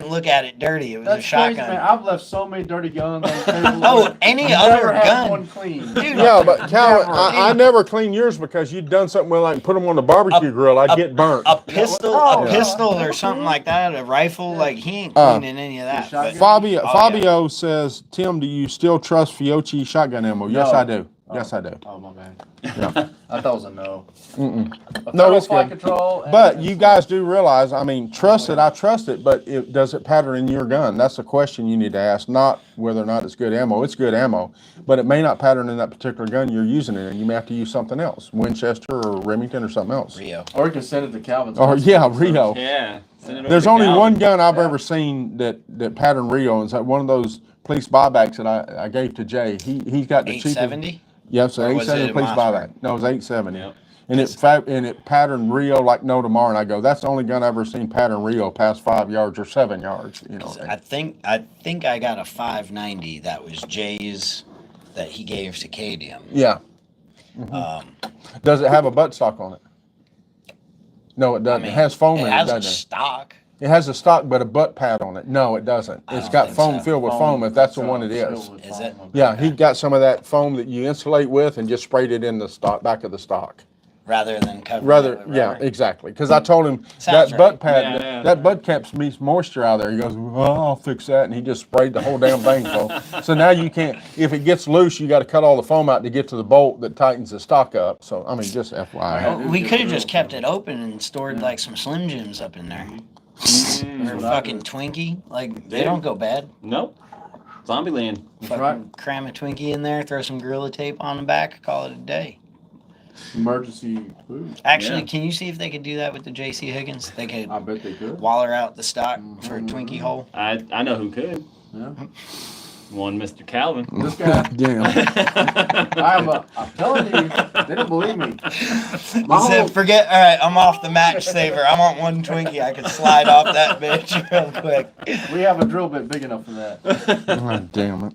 look at it dirty. It was That's a shotgun. crazy, man. I've left so many dirty guns on the table. Oh, any I've other never had gun. one clean. Dude, Yeah, but Calvin, Never. I never cleaned yours because you'd done something with like put them on the barbecue grill. I'd get burnt. a pistol, Oh, a yeah. pistol or something like that, a rifle, like he ain't Uh, cleaning any of that. shotgun? But, Fabio, Oh, yeah. Fabio says, Tim, do you still trust Fiocchi shotgun ammo? Yes, No. I do. Yes, I do. Oh my bad. Yeah. I thought it was a no. Mm-mm. A No, thermal it's flight good. control. and- But you guys do realize, I mean, trust it. I trust it, but does it pattern in your gun? That's the question you need to ask, not whether or not it's good ammo. It's good ammo, but it may not pattern in that particular gun you're using it in. You may have to use something else, Winchester or Remington or something else. Rio. Or you can send it to Calvin's. Or yeah, Rio. Yeah. Send it over There's to only Calvin. one gun I've Yeah. ever seen that patterned Rio, and it's like one of those police buybacks that I gave to Jay. He's got the cheapest. 870? Yep, so Or was 870 it police Mossberg? buyback. No, it was 870. Yep. And it patterned Rio like no tomorrow. And I go, that's the only gun I've ever seen pattern Rio past 5 yards or 7 yards. You know. I think I got a 590 that was Jay's that he gave to Cadium. Yeah. Does it have a buttstock on it? No, it doesn't. I mean, it has foam in it it, has a doesn't it? stock. It has a stock, but a butt pad on it. No, it doesn't. I It's don't got think foam so. filled with foam. If that's the one it is. Is it? Yeah, he got some of that foam that you insulate with and just sprayed it in the stock back of the stock. Rather than covering Rather, it with yeah, rubber. exactly. Because I told him Sounds that butt right. pad, Yeah, that, yeah. that butt cap meets moisture out there. He goes, well, I'll fix that, and he just sprayed the whole damn thing full. So now you can't. If it gets loose, you got to cut all the foam out to get to the bolt that tightens the stock up. So I mean, just FYI. Oh, we could have just kept it open and stored like some Slim Jims up in there. Or a fucking Twinkie. Like, they don't go bad. Nope. Zombieland. That's Fucking right. cram a Twinkie in there, throw some Gorilla Tape on the back, call it a day. Emergency food. Actually, Yeah. can you see if they could do that with the JC Higgins? They could I bet they could. waller out the stock for a Mhm. Twinkie hole. I know who could. Yeah. One Mr. Calvin. This guy, Damn. I'm telling you, they didn't believe me. My He said, whole- forget, all right, I'm off the match saver. I want one Twinkie. I can slide off that bitch real quick. we have a drill bit big enough for that. Oh, damn it.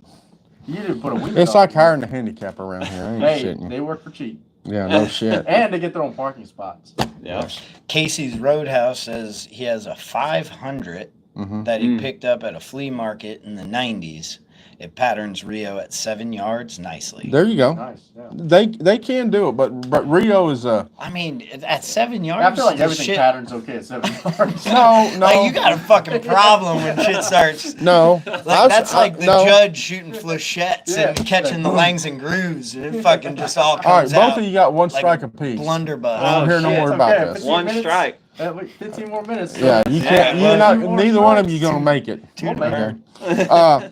You didn't put a wing. It's like hiring a handicapper around here. I ain't Hey, shitting you. they work for cheap. Yeah, no shit. And they get their own parking spots. Yeah. Casey's Roadhouse says he has a 500 Mhm. that he Mm. picked up at a flea market in the 90s. It patterns Rio at 7 yards nicely. There you go. Nice. Yeah. They can do it, but Rio is a I mean, at 7 yards, I feel like the everything shit, pattern's okay at 7 yards. no. like you got a fucking problem when shit starts. No, Like, that's like the no. judge shooting flechettes Yeah. and catching the langs and grooves, and it fucking just all All right, comes both out of you got one like strike apiece. blunderbuss. I don't hear no shit, more it's about okay. this. 15 One minutes. strike. Wait, 15 more minutes. Yeah, you can't. Yeah, You're not. two more Neither one of you strikes. gonna make it. We'll make Okay. it.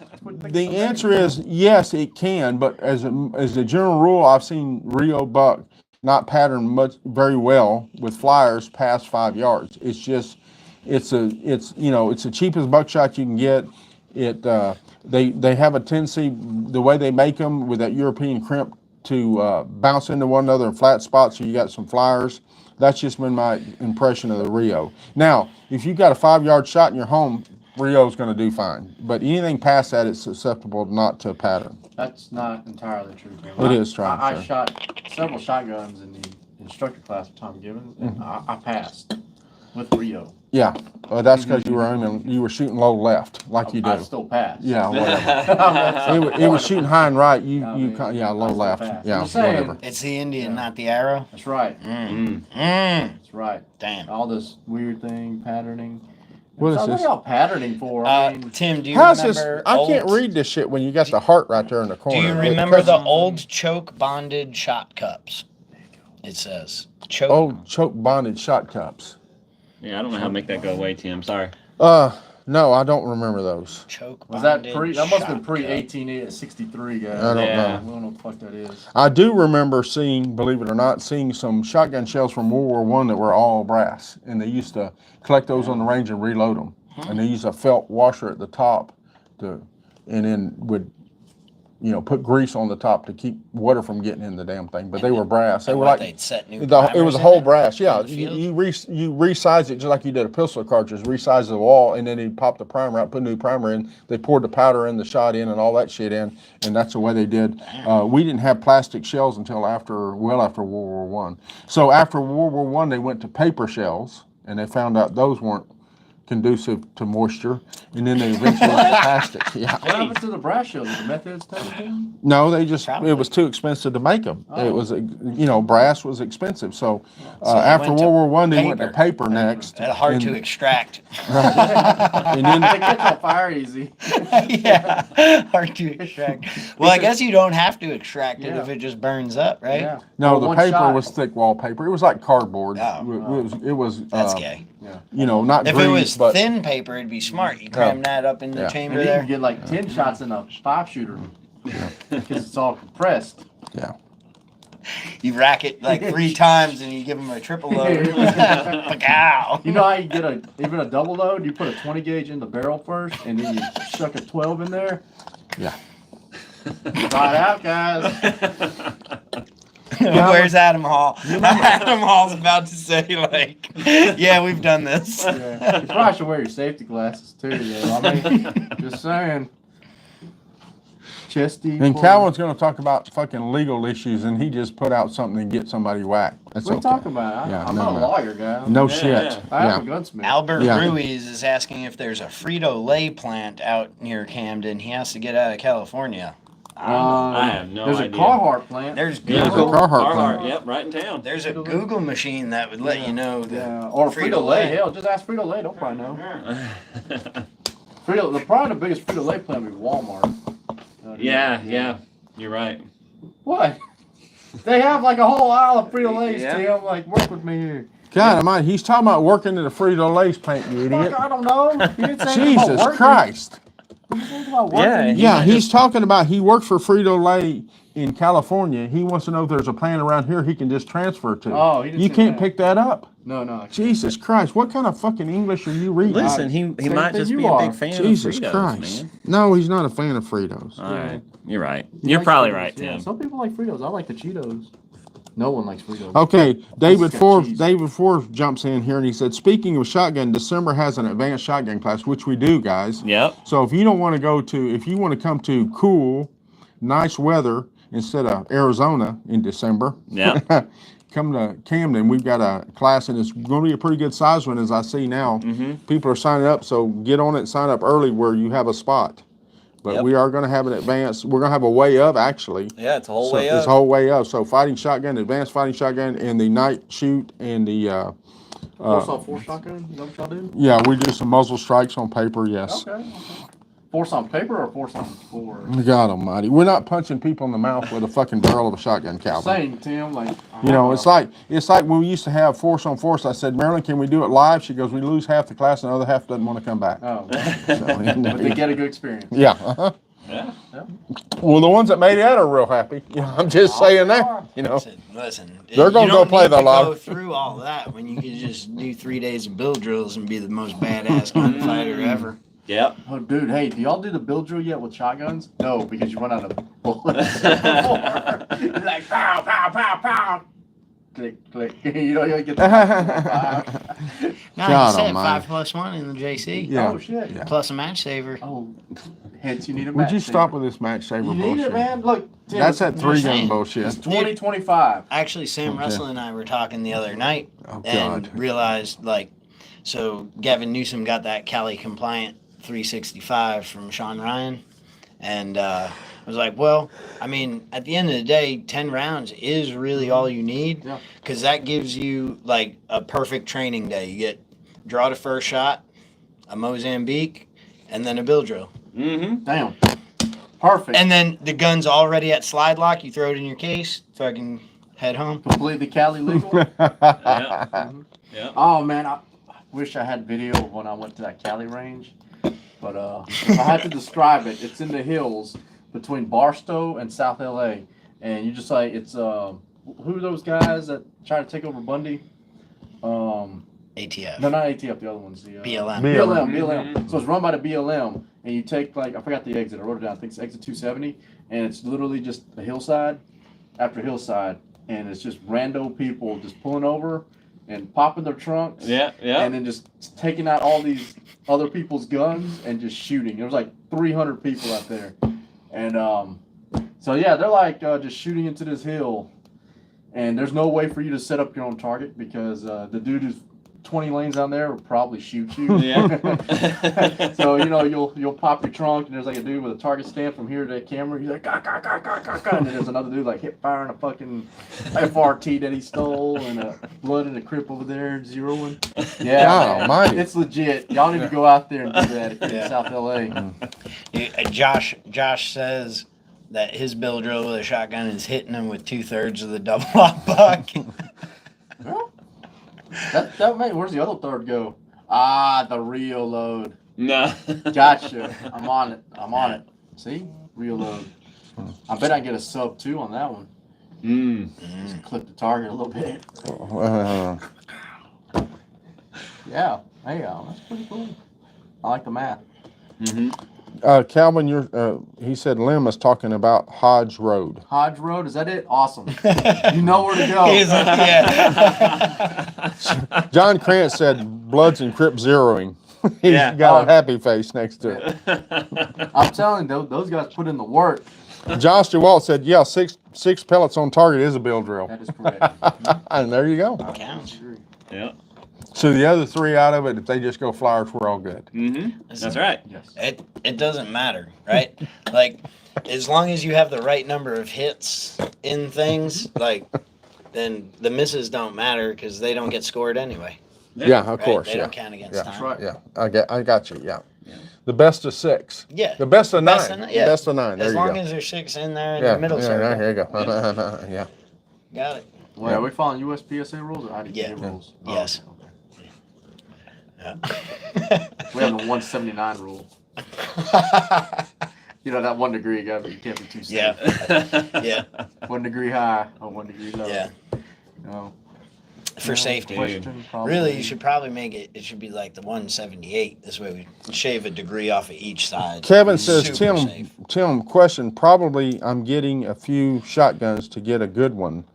The answer is yes, it can. But as a general rule, I've seen Rio buck not pattern much very well with flyers past 5 yards. It's just it's the cheapest buckshot you can get. They have a tendency, the way they make them with that European crimp, to bounce into one another in flat spots. So you got some flyers. That's just been my impression of the Rio. Now, if you've got a 5 yard shot in your home, Rio's going to do fine. But anything past that, it's susceptible not to pattern. That's not entirely true. It is, Tom, I sir. shot several shotguns in the instructor class with Tom Gibbons, and Mm-hmm. I passed with Rio. Yeah, that's because you were shooting low left, like you I do. still passed. Yeah, whatever. It was shooting high and right. Low I still left. passed. Yeah, I'm saying- whatever. It's the Indian, not the arrow. That's right. Mm. That's right. Damn. All this weird thing, patterning. What is So this? What are y'all patterning for? I mean, Tim, do you How's this? remember? I can't old- read this shit when you got the heart right there in the Do corner. you It remember cuts- the old choke bonded shot cups? It says choke. old choke bonded shot cups? Yeah, I don't know how to make that go away, Tim. Sorry. No, I don't remember those. Choke was that bonded pre? That must have been shot pre cup. 1863, guys. I don't Yeah. know. We don't know what the fuck that is. I do remember seeing, believe it or not, seeing some shotgun shells from World War One that were all brass, and they used to collect those on the range and reload them. And they used a felt washer at the top and then would, put grease on the top to keep water from getting in the damn thing. But they were brass. They And were what, like they'd set new it was primers a in whole it brass. Yeah, in the field? you resize it just like you did a pistol cartridge. Resize the wall, and then they pop the primer out, put a new primer in. They poured the powder in, the shot in, and all that shit in, and that's the way they did. We didn't have plastic shells until well after World War One. So after World War One, they went to paper shells, and they found out those weren't conducive to moisture, and then they eventually went to plastic. Yeah. What happened to the brass shells? Did the Methodists take them? No, they just Probably. it was too expensive to make them. Oh. It was brass was expensive. So, So they after went to World War One, they went to paper. paper next. And hard and, to extract. and then They catch on fire easy. Yeah, hard to extract. Well, I guess you don't have to extract it Yeah. if it just burns up, right? Yeah. no, Well, the one paper shot. was thick wallpaper. It was like cardboard. Oh. It was That's gay. not If grease, it was but thin paper, it'd be smart. You cram that up in the Yeah. chamber And you there. can get like 10 shots in a 5-shooter because it's all compressed. yeah. You rack it like 3 times and you give them a triple load. Pow. You know how you get even a double load? You put a 20 gauge in the barrel first, and then you chuck a 12 in there. Yeah. Try it out, guys. Where's Adam Hall? Adam Hall's about to say, like, yeah, we've done this. Yeah. You probably should wear your safety glasses too. Though. I mean, just saying. Chesty. And pull- Calvin's going to talk about fucking legal issues, and he just put out something to get somebody whacked. That's What are you okay. talking about? Yeah, I'm no, not a no. lawyer, guy. No Yeah, shit. yeah. I am Yeah. a gunsmith. Albert Yeah. Ruiz is asking if there's a Frito-Lay plant out near Camden. He has to get out of California. I have no There's idea. a Carhartt plant. There's Yeah, Google. Carhartt plant. Yep, right in town. There's a Google machine that would let you know that. Yeah, or Frito-Lay. Frito-Lay. Hell, just ask Frito-Lay. They'll probably know. Probably the biggest Frito-Lay plant would be Walmart. Yeah, you're right. What? They have like a whole aisle of Frito-Lays, Yeah. Tim. Like, work with me here. God, he's talking about working at a Frito-Lay's plant, you idiot. Fuck, I don't know. You didn't say anything about Jesus working. Christ. Yeah, Yeah, he's talking about he works for Frito-Lay in California. He wants to know if there's a plant around here he can just transfer to. Oh, he didn't You say can't that. pick that up. No. Jesus Christ, what kind of fucking English are you reading? Listen, he Same might thing just you be a are. big fan Jesus of Fritos, Christ. man. No, he's not a fan of Fritos. All right, you're right. He You're likes probably Fritos, right, yeah. Tim. Some people like Fritos. I like the Cheetos. No one likes Fritos. Okay, David got Forbes. cheese. David Forbes jumps in here and he said, "Speaking of shotgun, December has an advanced shotgun class, which we do, guys. Yep. So if you don't want to go to, if you want to come to cool, nice weather instead of Arizona in December, Yeah. come to Camden. We've got a class and it's going to be a pretty good size one, as I see now. People are signing up, so get on it, sign up early where you have a spot. But Yep. we are going to have an advanced. We're going to have a way up actually. Yeah, it's a whole So way it's up. a whole way up. So fighting shotgun, advanced fighting shotgun, and the night shoot, and the Four shotgun? Is that what y'all do? yeah, we do some muzzle strikes on paper. Yes. Okay. Force on paper or force on four? God Almighty, we're not punching people in the mouth with a fucking barrel of a shotgun, Calvin. Same, Tim. Like You know, it's like when we used to have force on force. I said, Marilyn, can we do it live? She goes, we lose half the class, and the other half doesn't want to come back. Oh, So, but they get a good experience. yeah. Uh-huh. Yeah. Well, the ones that made it are real happy. You know, I'm just saying that. You know. Listen, They're gonna you go don't play need the to lot. Go through all that when you could just do 3 days of build drills and be the most badass gunfighter ever. Yep. Oh, dude, hey, do y'all do the build drill yet with shotguns? No, because you run out of bullets. You're like, pow, pow, pow, pow. Click, click. You know, you get the No, God you said almighty. 5+1 in the JC. Yeah. Oh, shit. Yeah. Plus a match saver. Oh, hence you need a Would match you stop saver. with this match saver You need bullshit? it, man. Look, Tim, That's that it's- 3-gun saying. bullshit. It's 2025. Actually, Sam Okay. Russell and I were talking the other night Oh and God. realized, like, so Gavin Newsom got that Cali compliant 365 from Sean Ryan. And I was like, well, I mean, at the end of the day, 10 rounds is really all you need. Yeah. Because that gives you, like, a perfect training day. You get draw to first shot, a Mozambique, and then a build drill. Mm-hmm. Damn. Perfect. And then the gun's already at slide lock. You throw it in your case, fucking head home. completely Cali legal. Yeah. Yeah. Oh man, I wish I had video of when I went to that Cali range. But if I had to describe it, it's in the hills between Barstow and South LA. And you just like it's who are those guys that try to take over Bundy? ATF. No, not ATF, the other ones. The BLM. BLM. So it's run by the BLM, and you take like I forgot the exit. I wrote it down. I think it's exit 270, and it's literally just a hillside after hillside, and it's just rando people just pulling over and popping their trunks. Yeah. Yeah. And then just taking out all these other people's guns and just shooting. There was like 300 people out there, and so yeah, they're like just shooting into this hill, and there's no way for you to set up your own target because the dude who's 20 lanes down there will probably shoot you. Yeah. So you know you'll pop your trunk and there's like a dude with a target stand from here to that camera. He's like gah, gah, gah, gah, gah, gah. And then there's another dude like hip firing a fucking FRT that he stole and a blood and a crip over there zeroing. Yeah, God man. almighty. It's legit. Y'all need to go out there and do that if you're Yeah. in South LA. Josh says that his build drill with a shotgun is hitting him with 2/3 of the double lock buck. Well, that man, where's the other third go? Ah, the real load. No. Gotcha. I'm on it. See? Real load. I bet I can get a sub 2 on that one. Just clip the target a little bit. Yeah. Hey, that's pretty cool. I like the math. Calvin, he said Lim is talking about Hodge Road. Hodge Road, is that it? Awesome. You know where to go. He's like, yeah. John Krantz said Bloods and Crips zeroing. He's Yeah. got a happy face next to it. I'm telling you, those guys put in the work. John DeWalt said, yeah, six pellets on target is a build drill. That is correct. And there you go. Counts. Yeah. So the other 3 out of it, if they just go flyers, we're all good. That's right. Yes. It doesn't matter, right? Like, as long as you have the right number of hits in things, like, then the misses don't matter because they don't get scored anyway. Yeah, of Right? course. They Yeah. don't count against Yeah. time. Right. Yeah, I got you. Yeah. The best of 6. Yeah. The best of 9. Best of yeah. Best of 9. There As you long go. as there's 6 in there in Yeah. the middle Yeah. circle. Here you go. Yeah. Got it. Wait, are we following USPSA rules or IDPA Yeah. rules? Yes. Okay. Yeah. We have the 179 rule. You know that 1 degree, you can't be too safe. Yeah. Yeah. 1 degree high or 1 degree low. Yeah. You know, For safety. question, probably. Really, you should probably make it. It should be like the 178. This way we shave a degree off of each side. Kevin says, Super safe. Tim, question. Probably I'm getting a few shotguns to get a good one.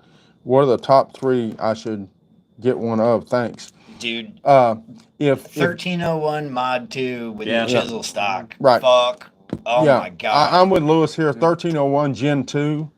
What are the top 3 I should get one of? Thanks. Dude, If 1301 Mod 2 with Yeah. the chisel stock. Right. Fuck. Oh yeah, my God. I'm with Lewis here. 1301 Gen 2,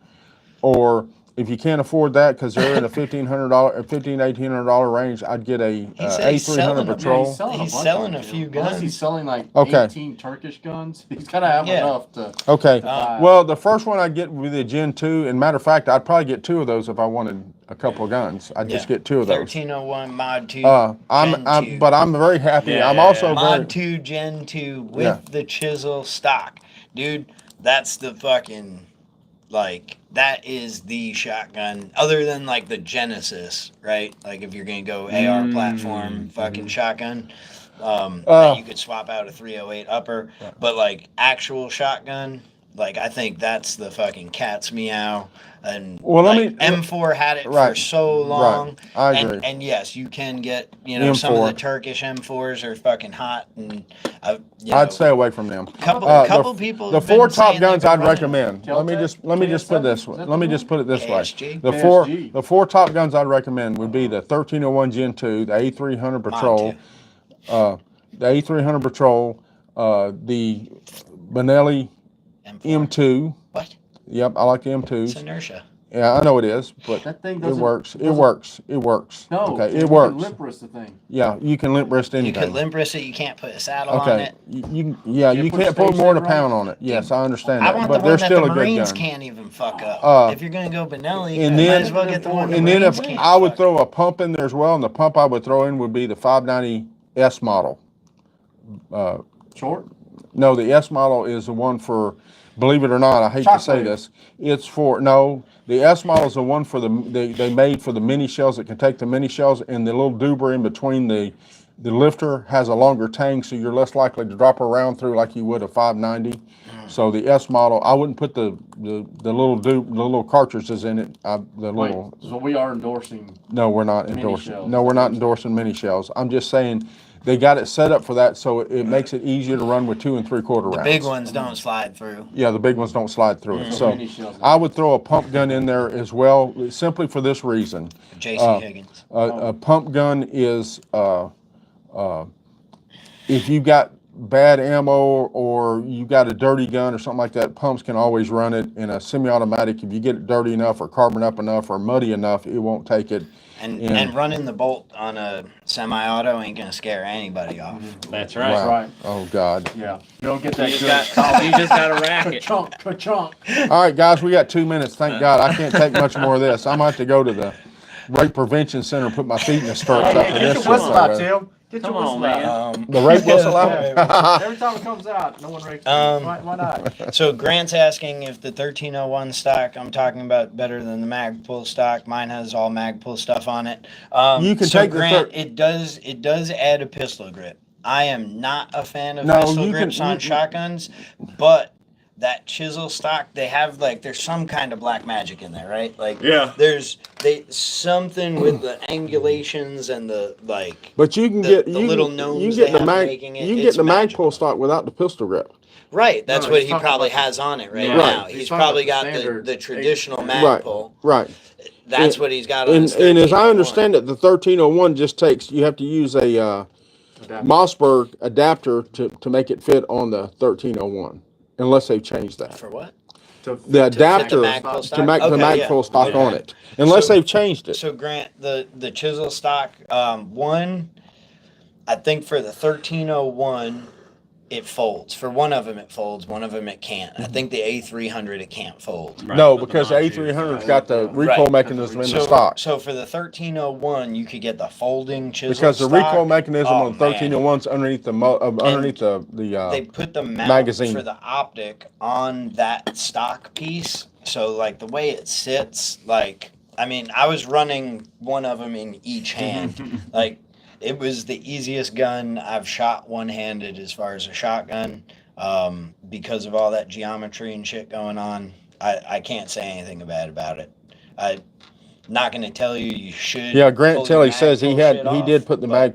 or if you can't afford that because they're in a $1,800 range, I'd get a said he's selling A300 them. Patrol. He's He's selling, selling a a bunch few of them. Unless he's guns. selling like Okay. 18 Turkish guns. He's got to have Yeah. enough to. Okay. Uh, Well, the first one I'd get would be the Gen 2. And matter of fact, I'd probably get 2 of those if I wanted a couple of guns. I'd just Yeah. get 2 of those. 1301 Mod 2. I'm Gen 2. but I'm very happy. Yeah, I'm yeah, also yeah. very Mod 2 Gen 2 with Yeah. the chisel stock. Dude, that's the fucking, like, that is the shotgun, other than, like, the Genesis, right? Like, if you're going to go AR platform fucking shotgun, you could swap out a 308 upper. But, like, actual shotgun, like, I think that's the fucking cat's meow. And Well, let like, me- M4 had it for Right. so long. I agree. And yes, you can get, some of M4. the Turkish M4s are fucking hot, and I'd stay away from them. couple people. The have been 4 top saying guns they've I'd been running recommend. Let me Kel-Tec? just put it this KS7? way. Is that Let me the just put it this way. KSG? KSG. The 4 top guns I'd recommend would be the 1301 Gen 2, the A300 Patrol, the A300 Patrol, the Benelli M4. M2. What? Yep, I like the It's M2s. inertia. Yeah, I know it is, but That thing it doesn't. works. It doesn't- works. It works. No. Okay, you it can works. Limp wrist the thing. Yeah, you can limp wrist You anything. could limp wrist it. You can't put a saddle on Okay, it. you Can't put can't put stage more than a saver on pound on it. Yes, I understand I that, want but the they're one that still the a good Marines gun. can't even fuck up. If you're gonna go Benelli, and might then- as well get the one the And then Marines if can't I would fuck throw a pump in there as well, and the pump I would throw in would be the 590S model. Short. No, the S model is the one for, believe it or not, I hate to say Shockwave. this, it's for, no, the S model is the one for they made for the mini shells that can take the mini shells, and the little duber in between the lifter has a longer tang, so you're less likely to drop a round through like you would a 590. So the S model, I wouldn't put the little cartridges in it. The Wait. little, So we are endorsing. no, we're not Mini endorsing. shells. No, we're not endorsing mini shells. I'm just saying they got it set up for that, so it makes it easier to run with 2 3/4 rounds. The big ones don't slide through. Yeah, the big ones don't slide through it. So Mini shells. I would throw a pump gun in there as well, simply for this reason. J.C. Higgins. A pump gun is if you got bad ammo or you got a dirty gun or something like that, pumps can always run it. In a semi-automatic, if you get it dirty enough or carbon up enough or muddy enough, it won't take it. And running the bolt on a semi-auto ain't gonna scare anybody off. That's right. Wow. right. Oh God. Yeah. You don't get that You good. just got, you just got a racket. Ka-chunk. All right, guys, we got 2 minutes. Thank God. I can't take much more of this. I might have to go to the rape prevention center and put my feet in the stirrups after Get this. your shit whistle right out, there. Tim. Get Come your on, whistle man. out. The rape whistle out? Every time it comes out, no one rakes it. Why not? So Grant's asking if the 1301 stock I'm talking about better than the Magpul stock. Mine has all Magpul stuff on it. You can so take the Grant, it does add a pistol grip. I am not a fan of pistol you grips can- on you- shotguns, but that chisel stock, they have there's some kind of black magic in there, right? Like Yeah. there's something with the angulations and the But you can The- get the you little can, gnomes you they get the have mag making it, you can it's get the magical. Magpul stock without the pistol grip. right. That's No, what he's he talking probably about the- has on it right Yeah. now. Right. He's He's talking probably about got the the standard traditional Right. Magpul. Right. That's And- what he's got on his And as I 1301. understand it, the 1301 just takes you have to use a Mossberg adapter to make it fit on the 1301, unless they've changed that. For what? The adapter Magpul to stock? make the Okay, Magpul yeah. stock Okay. on it, unless So- they've changed it. So Grant, the chisel stock, one, I think for the 1301, it folds. For one of them, it folds. One of them, it can't. I think the A300, it can't fold. Right. No, because the A300's got the recoil Right. mechanism in the So, stock. so for the 1301, you could get the folding chisel Because the stock. recoil mechanism Oh, on the 1301's underneath the they put the mount magazine. for the optic on that stock piece. So like the way it sits, I was running one of them in each hand. Like it was the easiest gun I've shot one-handed as far as a shotgun. because of all that geometry and shit going on. I can't say anything bad about it. I'm not going to tell you should. Yeah, Grant pull your Tilley says he Magpul shit did off, put the but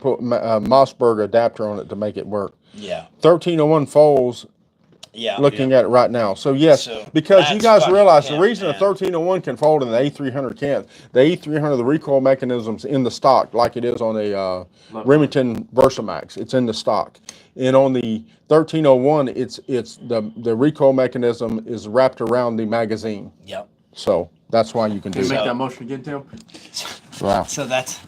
Mossberg adapter on it to make it work. Yeah, 1301 Foals, yeah. looking at it right now. So yes, So, because you that's guys fucking realize the pimp, reason man. a 1301 can fold and the A300 can't. The A300, the recoil mechanism's in the stock like it is on a Remington Versamax. It's in the stock. And on the 1301, it's the recoil mechanism is wrapped around the magazine. Yep. So that's why you can do Can you make that. that motion again, Tim? Wow. So that's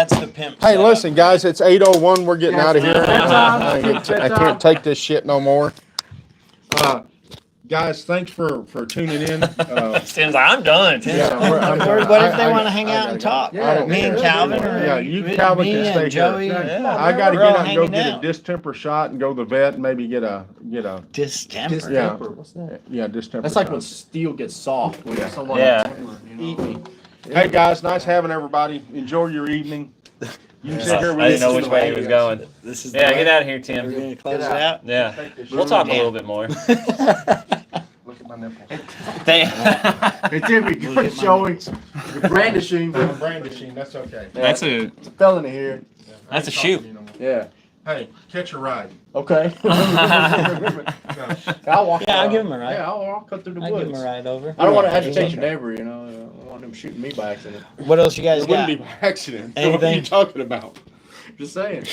the pimp. Hey, setup. listen, guys, it's 8:01. We're getting out of here. Bedtime. I can't take this shit no more. Guys, thanks for tuning in. Tim's like, I'm done. Tim. What if they want to hang out and talk? Yeah, Me and Calvin, or Yeah, you Calvin me can and stay Joey. here. Yeah. I got to We're get all out and go hanging get out. a distemper shot and go to the vet and maybe get a Distemper. Yeah. What's that? distemper. That's like shot. when steel gets soft. When someone Yeah. eat me. Hey guys, nice having everybody. Enjoy your evening. You can sit here with I didn't know us. which way he was going. This is Yeah, the get way. out of here, We're Tim. gonna close Get it out. Yeah, Take this we'll shit. talk a little bit more. Look at my nipples. Hey, Tim, we Look good at my showing. You're brandishing. I'm brandishing. That's okay. That's a It's a felony here. That's a I ain't shoot. talking to you no more. Yeah. Hey, catch a ride. Okay. No. I'll walk. Yeah, I'll give him a ride. Yeah, I'll cut through the I'll woods. give him a ride over. I don't want to Yeah, agitate he's your neighbor, you know. I don't want them shooting me by accident. What else you guys It wouldn't got? be by accident. What are you Anything? talking about? Just saying.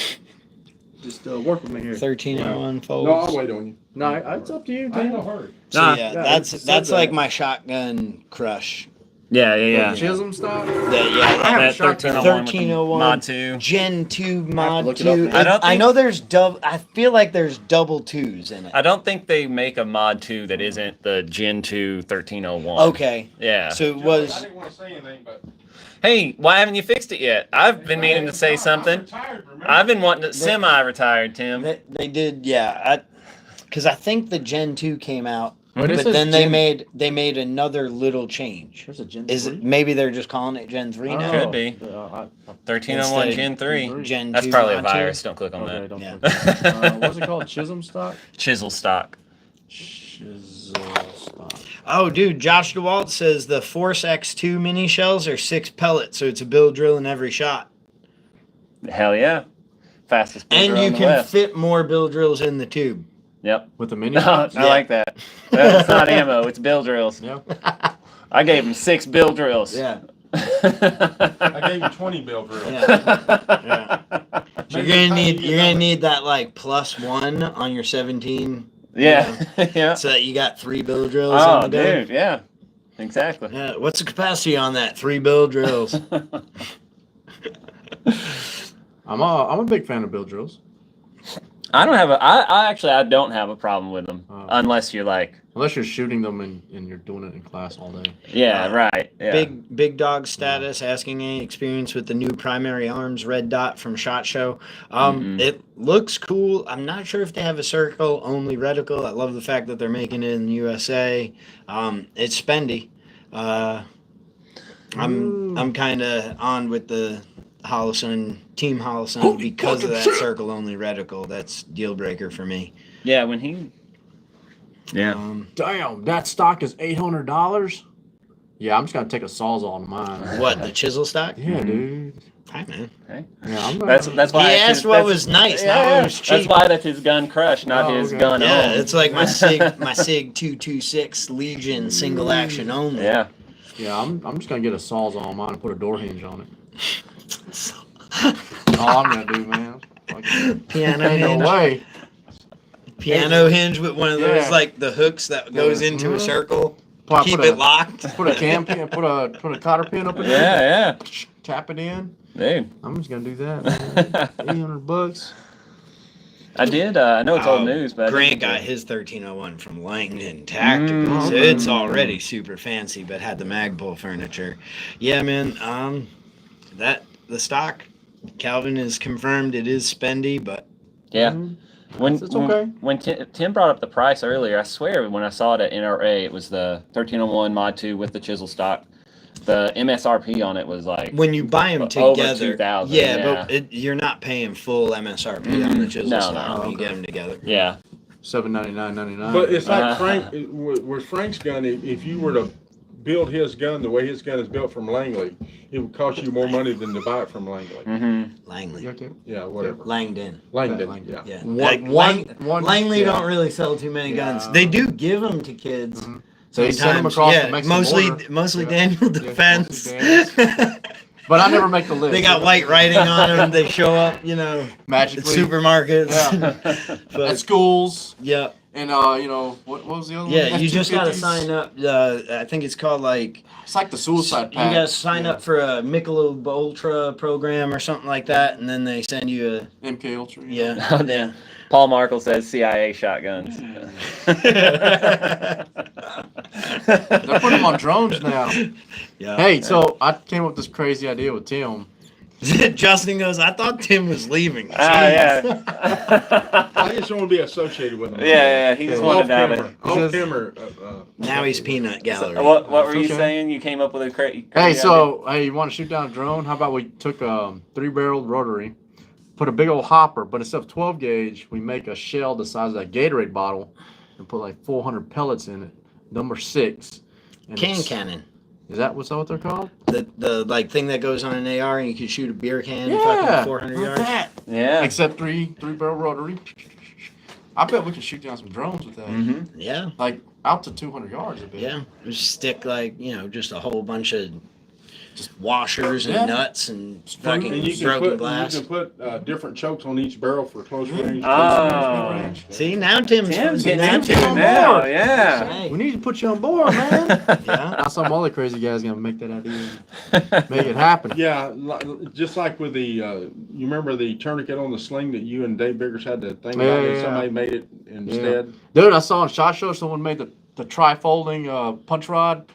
Just work with me here. 1301 folds. No, I'll wait on you. No, it's up to you, I ain't Tim. no hurry. So Nah. yeah, Yeah, that's you said that's like that. my shotgun crush. yeah. Chisholm style. That, I have a That shotgun. 1301 Mod 2. Gen 2 to Mod look it 2. up. I don't I think- know there's I feel like there's double twos in it. I don't think they make a Mod 2 that isn't the Gen 2 1301. Okay. Yeah. So it I was didn't want to say anything, but Hey, why haven't you fixed it yet? I've been meaning to say something. Retired, remember? I've been wanting to semi-retired, Tim. they did, yeah. Because I think the Gen 2 came out, But it but says then they Gen- made another little change. There's a Gen Is 3? it maybe they're just calling it Gen 3 now? Could be. 1301 Instead Gen 3. Gen That's 2 probably a Mod 2? virus. Don't click on Okay, that. don't Yeah. click. What's it called? Chisholm stock? Chisel stock. Chisel stock. Oh, dude, Josh DeWalt says the Force X2 mini shells are 6 pellets, so it's a bill drill in every shot. Hell yeah. Fastest And builder you on the can west. fit more bill drills in the tube. Yep. With the mini. No, shots? I like that. It's not ammo. It's bill drills. Yeah. I gave him 6 bill drills. Yeah. I gave you 20 bill drills. Yeah. So Maybe you're gonna time need you get you're gonna another- need that like +1 on your 17, Yeah. Yeah. so that you got 3 bill drills Oh, in the gun. dude. Yeah. Exactly. Yeah. What's the capacity on that? 3 bill drills. I'm a big fan of bill drills. I don't have I don't have a problem with them Oh. unless you're like, Unless you're shooting them and you're doing it in class all day. yeah, right. Yeah. Big dog status asking any experience with the new primary arms red dot from SHOT Show. It looks cool. I'm not sure if they have a circle only reticle. I love the fact that they're making it in the USA. It's spendy. I'm kind of on with the Holosun Team Holosun because of that circle only reticle. That's deal breaker for me. Yeah, when he Yeah. Damn, that stock is $800. Yeah, I'm just gonna take a Sawzall on mine. What, the chisel stock? Yeah, dude. Hi, man. Yeah, I'm That's gonna, that's He why it's asked his- what that's- was nice, not yeah, what was that's cheap. why that's his gun crush, not Oh, his okay. gun Yeah, own. it's like my Sig 226 Legion single action only. Yeah. yeah, I'm just gonna get a Sawzall on mine and put a door hinge on it. All I'm gonna do, man. Like, Piano ain't no hinge. way. Piano hinge with one of those Yeah. like the hooks that goes into a circle. Keep Put it a, locked. put a cam pin, put a cotter pin up in there. Yeah, Tap it in. yeah. Dude. I'm just gonna do that, man. $800. I did I know it's old news, but I Grant did- got his 1301 from Langdon Tactical. Mm. So it's already super fancy, but had the Magpul furniture. Yeah, man. The stock, Calvin has confirmed it is spendy, but Yeah. When It's okay. when Tim brought up the price earlier, I swear when I saw it at NRA, it was the 1301 Mod 2 with the chisel stock. The MSRP on it was like When you buy them over together, 2,000, yeah, but you're not paying full MSRP on the chisel No, saw no. when you get them together. yeah. $799.99. But it's like Uh-huh. Frank, with Frank's gun, if you were to build his gun the way his gun is built from Langley, it would cost you more money than to buy it from Langley. Mm-hmm. Langley, Okay. Yeah, whatever. Langdon. Langdon, Langdon. yeah. Yeah, One- Langley yeah. don't really sell too many guns. Yeah. They do give them to kids. Mhm. They send 'em Sometimes, across the yeah, Mexican border. mostly Yeah. Daniel Yeah, Defense. mostly But I never make the list. They got white writing on them. They show up, at magically supermarkets. Yeah. But, at schools. yeah, And what was the other one? yeah. You just gotta F-250s. sign up. I think it's called like It's like the suicide you pact. gotta sign up for a Michelob Ultra program or something like that, and then they send you a MK Ultra. yeah. Oh, damn. Paul Markle says CIA shotguns. They're putting them on drones now. Yeah. Hey, so I came up with this crazy idea with Tim. Justin goes, I thought Tim was leaving. Yeah. I just want to be associated with him. Yeah. He just wanted to have it. Off camera. Now he's peanut gallery. What were you Okay. saying? You came up with a crazy Hey, you want to shoot down a drone? How about we took a 3-barreled rotary, put a big old hopper, but instead of 12 gauge, we make a shell the size of that Gatorade bottle and put like 400 pellets in it, number 6. And it's- Cannon. Is that what they're called? The like thing that goes on an AR and you can shoot a beer can Yeah, fucking 400 like yards. that. Yeah. Except 3-barrel rotary. I bet we could shoot down some drones with that. Mm-hmm. Yeah. Like out to 200 yards a bit. Yeah. Just stick like, just a whole bunch of just washers and Yeah. nuts and And fucking you can broken put glass. different chokes on each barrel for close range. Oh. range. See, now Tim's Tim's getting now into Tim's it on now. board. Yeah. Hey. We need to put you on board, man. Yeah. Now some other crazy guy's gonna make that idea, make it happen. Yeah, just like with the, you remember the tourniquet on the sling that you and Dave Biggers had the thing about, Yeah, and yeah, somebody made it instead? Dude, I saw on SHOT Show someone made the tri-folding punch rod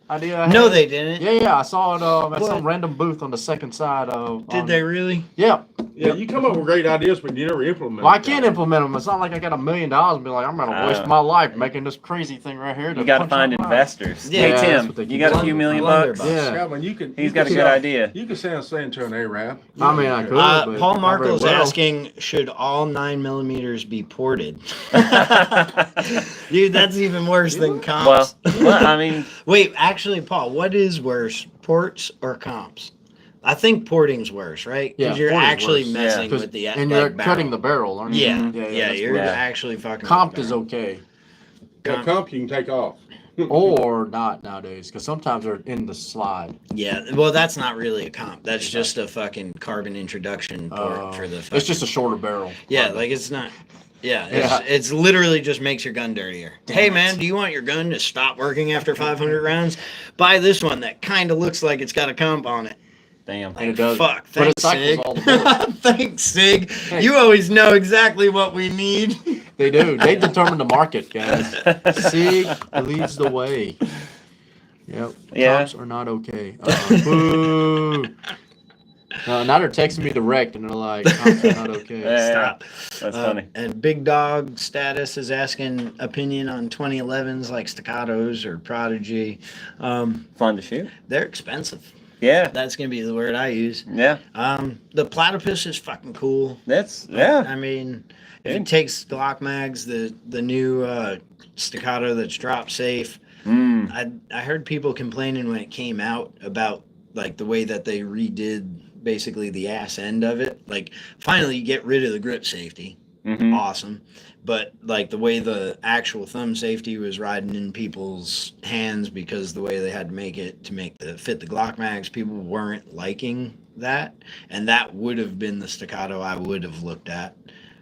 idea. I No, had. they didn't. Yeah, I saw it at What? some random booth on the second side of. Did they really? Yeah. Yeah, you come up with great ideas, but you never implement Well, I them. can't implement them. It's not like I got $1 million and be like, I'm gonna waste my life making this crazy thing right here. You got to punch find out loud. investors. Yeah, Hey, that's Tim, what they you keep got a saying. few $1 million Blunderbuss. bucks? Yeah. Scotland, you can. He's you got a can good sound- idea. You can saying to an Arab. I mean, I could. but Paul not Markle's very well. asking, should all 9mm be ported? Dude, that's even worse than comps. Well, I mean, Wait, actually, Paul, what is worse, ports or comps? I think porting's worse, right? Because Yeah, you're porting's actually worse. messing 'Cause- with the and like, you're barrel. cutting the barrel, aren't you? Yeah, that's you're worse. actually fucking. Comped with is the okay, A comp you can take off. or not nowadays, because sometimes they're in the slide. barrel. Yeah, well, that's not really a comp. That's just a fucking carbon introduction port for the. Fucking, It's just a shorter barrel. Yeah, like it's not. Yeah, Yeah. it's literally just makes your gun dirtier. Hey man, do you want your gun to stop working after 500 rounds? Buy this one that kind of looks like it's got a comp on it. damn. And it does. Fuck, But it thanks, cycles Sig. all the bullets. Thanks, Sig. Hey. You always know exactly what we need. They do. They determine the market, guys. Sig leads the way. Yep. Yeah. Cops are not okay. Boo. Now they're texting me direct and they're like, cops are not okay. Yeah. Stop. That's funny. And Big Dog Status is asking opinion on 2011s like Staccatos or Prodigy. Fun to shoot. They're expensive. Yeah. That's gonna be the word I use. Yeah. The Platypus is fucking cool. That's, yeah. I mean, if Yeah. it takes Glock mags, the new Staccato that's drop safe. Mm. I heard people complaining when it came out about like the way that they redid basically the ass end of it. Like finally you get rid of the grip safety. Mm-hmm. Awesome. But like the way the actual thumb safety was riding in people's hands because the way they had to make it to fit the Glock mags, people weren't liking that. And that would have been the Staccato I would have looked at.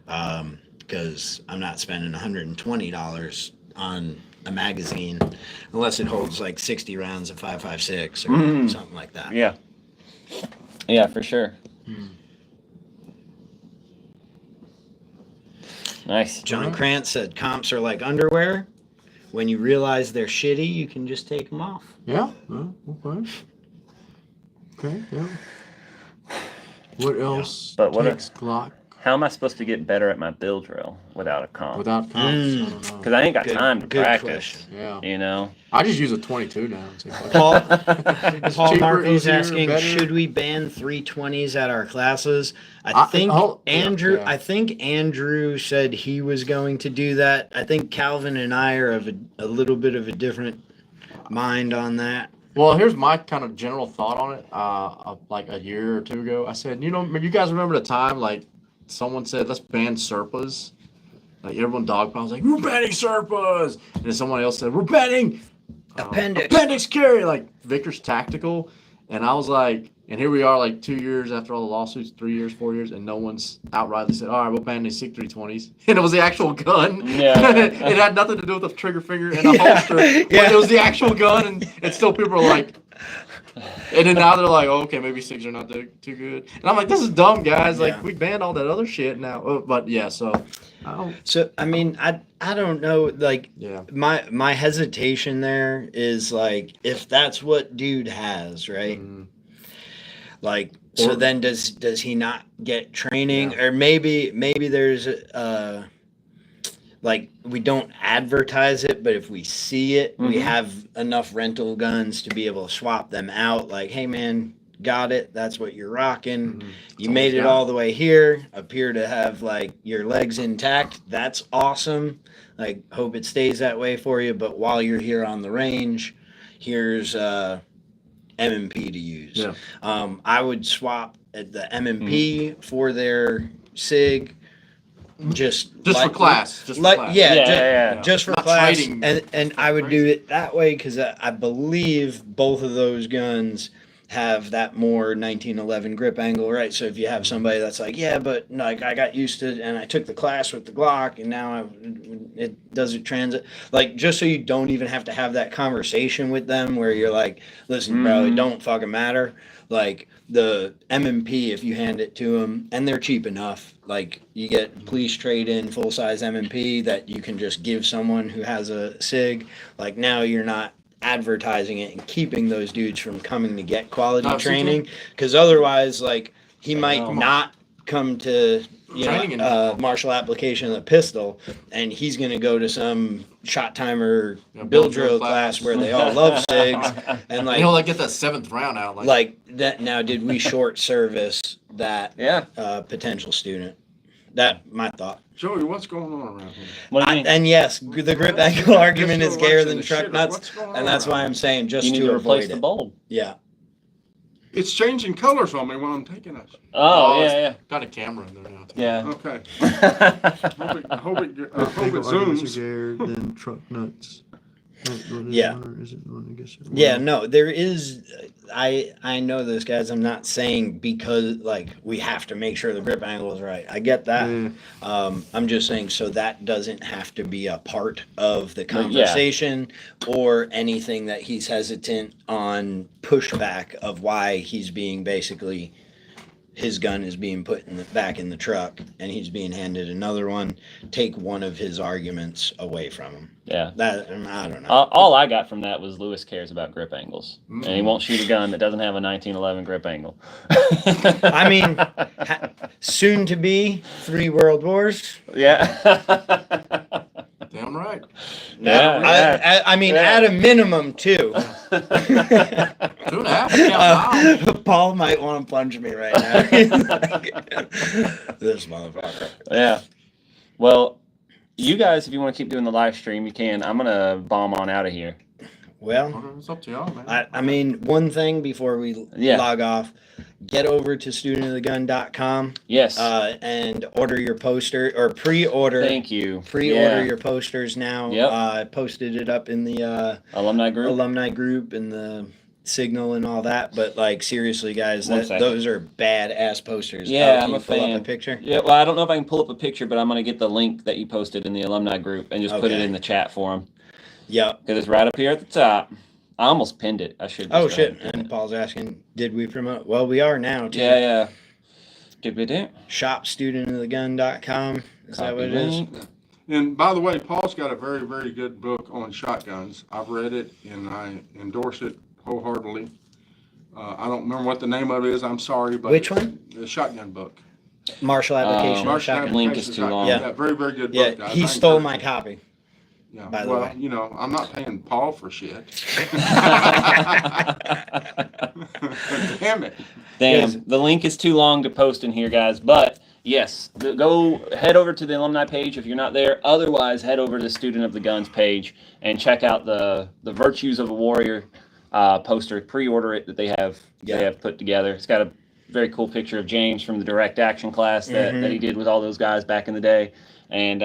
Because I'm not spending $120 on a magazine unless it holds like 60 rounds of 5.56 or something like that. Yeah. Yeah, for sure. Nice. John Krantz said comps are like underwear. When you realize they're shitty, you can just take them off. Yeah. Okay. Okay. Yeah. What else? But what takes Glock How am I supposed to get better at my bill drill without a comp? Without comps, I don't know. Because I ain't got Good- time to good practice. question. Yeah. You know. I just use a 22 now. And see if I- Paul, It's Paul cheaper, Markle's easier, asking, better. should we ban 320s at our classes? I think Andrew. yeah. I think Andrew said he was going to do that. I think Calvin and I are of a little bit of a different mind on that. Well, here's my kind of general thought on it. Like a year or two ago, I said, you guys remember the time like someone said, let's ban Serpas? Like everyone dogpiled, was like, we're banning Serpas, and then someone else said, we're banning appendix carry, like Vickers Tactical, and I was like, and here we are, like 2 years after all the lawsuits, 3 years, 4 years, and no one's outrightly said, all right, we'll ban these SIG 320s, and it was the actual gun. Yeah. It had nothing to do with the trigger finger and the holster, but it was the actual gun, and still people are like. And then now they're like, oh, okay, maybe SIGs are not too good. And I'm like, this is dumb, guys. Like, Yeah. we banned all that other shit now. But yeah, so I don't. So I mean, I don't know. Like Yeah. my hesitation there is like if that's what dude has, right? Mhm. Like so Or- then does he not get training, Yeah. or maybe there's like we don't advertise it, but if we see it, we Mhm. have enough rental guns to be able to swap them out. Like, hey man, got it. That's what you're rocking. Mhm. You made it all the way here. Appear to have like your legs intact. That's awesome. Like, hope it stays that way for you. But while you're here on the range, here's M&P to use. Yeah. I would swap at the M&P for their SIG. Just For class. Just for like class. yeah, Yeah, just for Not class, trading. and I would do it that way because I believe both of those guns have that more 1911 grip angle, right? So if you have somebody that's like, yeah, but like I got used to it and I took the class with the Glock and now it doesn't transit, like just so you don't even have to have that conversation with them where you're like, listen, bro, it don't fucking matter. Like the M&P, if you hand it to them, and they're cheap enough, like you get police trade-in full-size M&P that you can just give someone who has a SIG. Like now you're not advertising it and keeping those dudes from coming to get quality No, training, because otherwise, like he might know. not come to Training martial application of the pistol, and he's gonna go to some shot timer Yeah, bill drill class where they all love SIGs and like. Like get that 7th round out. Like that. Now, did we short service that Yeah. potential student? That my thought. Joey, what's going on around here? What do you mean? And yes, the grip angle argument is Just gayer watching than the truck shitter. nuts, What's going and on that's why around I'm saying just You need to to replace avoid the it. bulb. Yeah. It's changing colors on me when I'm taking us. Oh, yeah, Got a camera in there now. Too. yeah. Okay. Yeah. I hope it zooms. Then truck nuts. Yeah. Yeah, no, there is. I know those guys. I'm not saying because like we have to make sure the grip angle is right. I get that. I'm just saying so that doesn't have to be a part of the conversation or anything that he's hesitant on pushback of why he's being basically his gun is being put in back in the truck and he's being handed another one. Take one of his arguments away from him. Yeah. That I don't know. All I got from that was Lewis cares about grip angles, and he won't shoot a gun that doesn't have a 1911 grip angle. I mean, soon to be 3 world wars. Yeah. Damn right. Yeah. I mean, Yeah. at a minimum, 2. 2.5. Yeah, Paul might want to punch me right now. He's like, this motherfucker. Yeah. Well, you guys, if you want to keep doing the live stream, you can. I'm gonna bomb on out of here. Well, It's up to y'all, man. I mean, one thing before we Yeah. log off, get over to studentofthegun.com Yes. and order your poster or pre-order. Thank you. Pre-order Yeah. your posters now. Yep. I posted it up in the Alumni group. alumni group and the Signal and all that. But like seriously, guys, One second. those are badass posters. Yeah, Can I'm you a pull up fan. a picture. Yeah, well, I don't know if I can pull up a picture, but I'm going to get the link that you posted in the alumni group and just put it Okay. in the chat for them. Yep. Because it's right up here at the top. I almost pinned it. I should. Oh just go ahead shit! and pin And Paul's asking, did we promote? Well, we are now. it. Too. Yeah, yeah. Give it in. Shopstudentofthegun.com. Is that what it is? And by the way, Paul's got a very, very good book on shotguns. I've read it and I endorse it wholeheartedly. I don't remember what the name of it is. I'm sorry, but Which one? The shotgun book. Marshall application. Martian shotgun. Link is Applications, too right. long. Yeah, very, very good Yeah, book, guys. he I stole encourage my it. copy. Yeah. by the well, way. you know, I'm not paying Paul for shit. Damn it. Damn, the link is too long to post in here, guys. But yes, go head over to the alumni page if you're not there. Otherwise, head over to the Student of the Guns page and check out the Virtues of a Warrior poster. Pre-order it that they have put together. It's got a very cool picture of James from the direct action class that he did with all those guys back in the day, and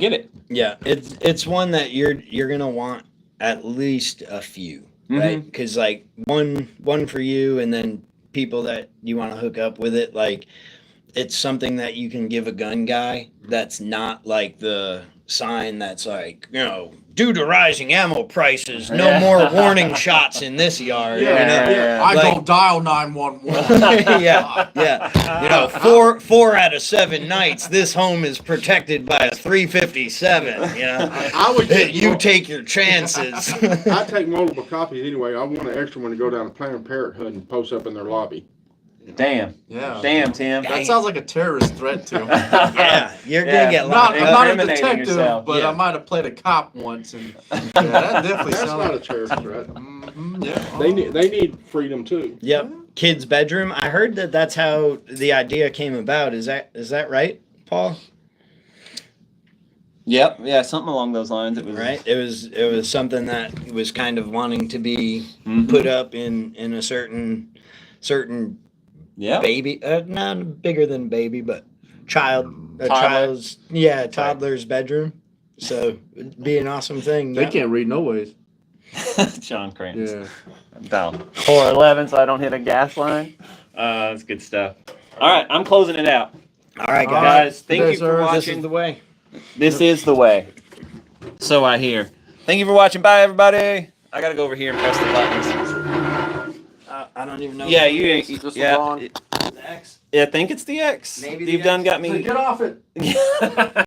get it. Yeah, it's one that you're gonna want at least a few, right? Because like one for you, and then people that you want to hook up with it. Like, it's something that you can give a gun guy. That's not like the sign that's like, you know, due to rising ammo prices, no more warning shots in this yard. you know? I Like- don't dial 911. yeah. You know, four out of 7 nights, this home is protected by a 357. You know, I would get you take your chances. I take multiple copies anyway. I want an extra one to go down to Planned Parenthood and post up in their lobby. Damn, Yeah. damn, Tim. That sounds like a terrorist threat to him. Yeah, you're Yeah. gonna get I'm locked not up. a Incriminating detective, yourself. but Yeah. I might have played a cop once, and yeah, that definitely That's sounds not a like. terrorist threat. Yeah. They need freedom too. Yep, kid's bedroom. I heard that's how the idea came about. Is that right, Paul? Yep, yeah, something along those lines. It was Right. It was something that was kind of wanting to be Mhm. put up in a certain Yeah, baby, not bigger than baby, but a Toddler. toddler's bedroom. So it'd be an awesome thing. They yeah. can't read no ways. John Crantz. Yeah. Down 411, so I don't hit a gas line. That's good stuff. All right, I'm closing it out. All right, All guys. right. Guys, thank Okay, you for sir. watching. This is the way. This is the way. So I hear. Thank you for watching. Bye, everybody. I gotta go over here and press the buttons. I don't even know. Yeah, you ain't. This Yeah, LeBron? The X. I think it's the X. Maybe You've the done X. got me. Get off it.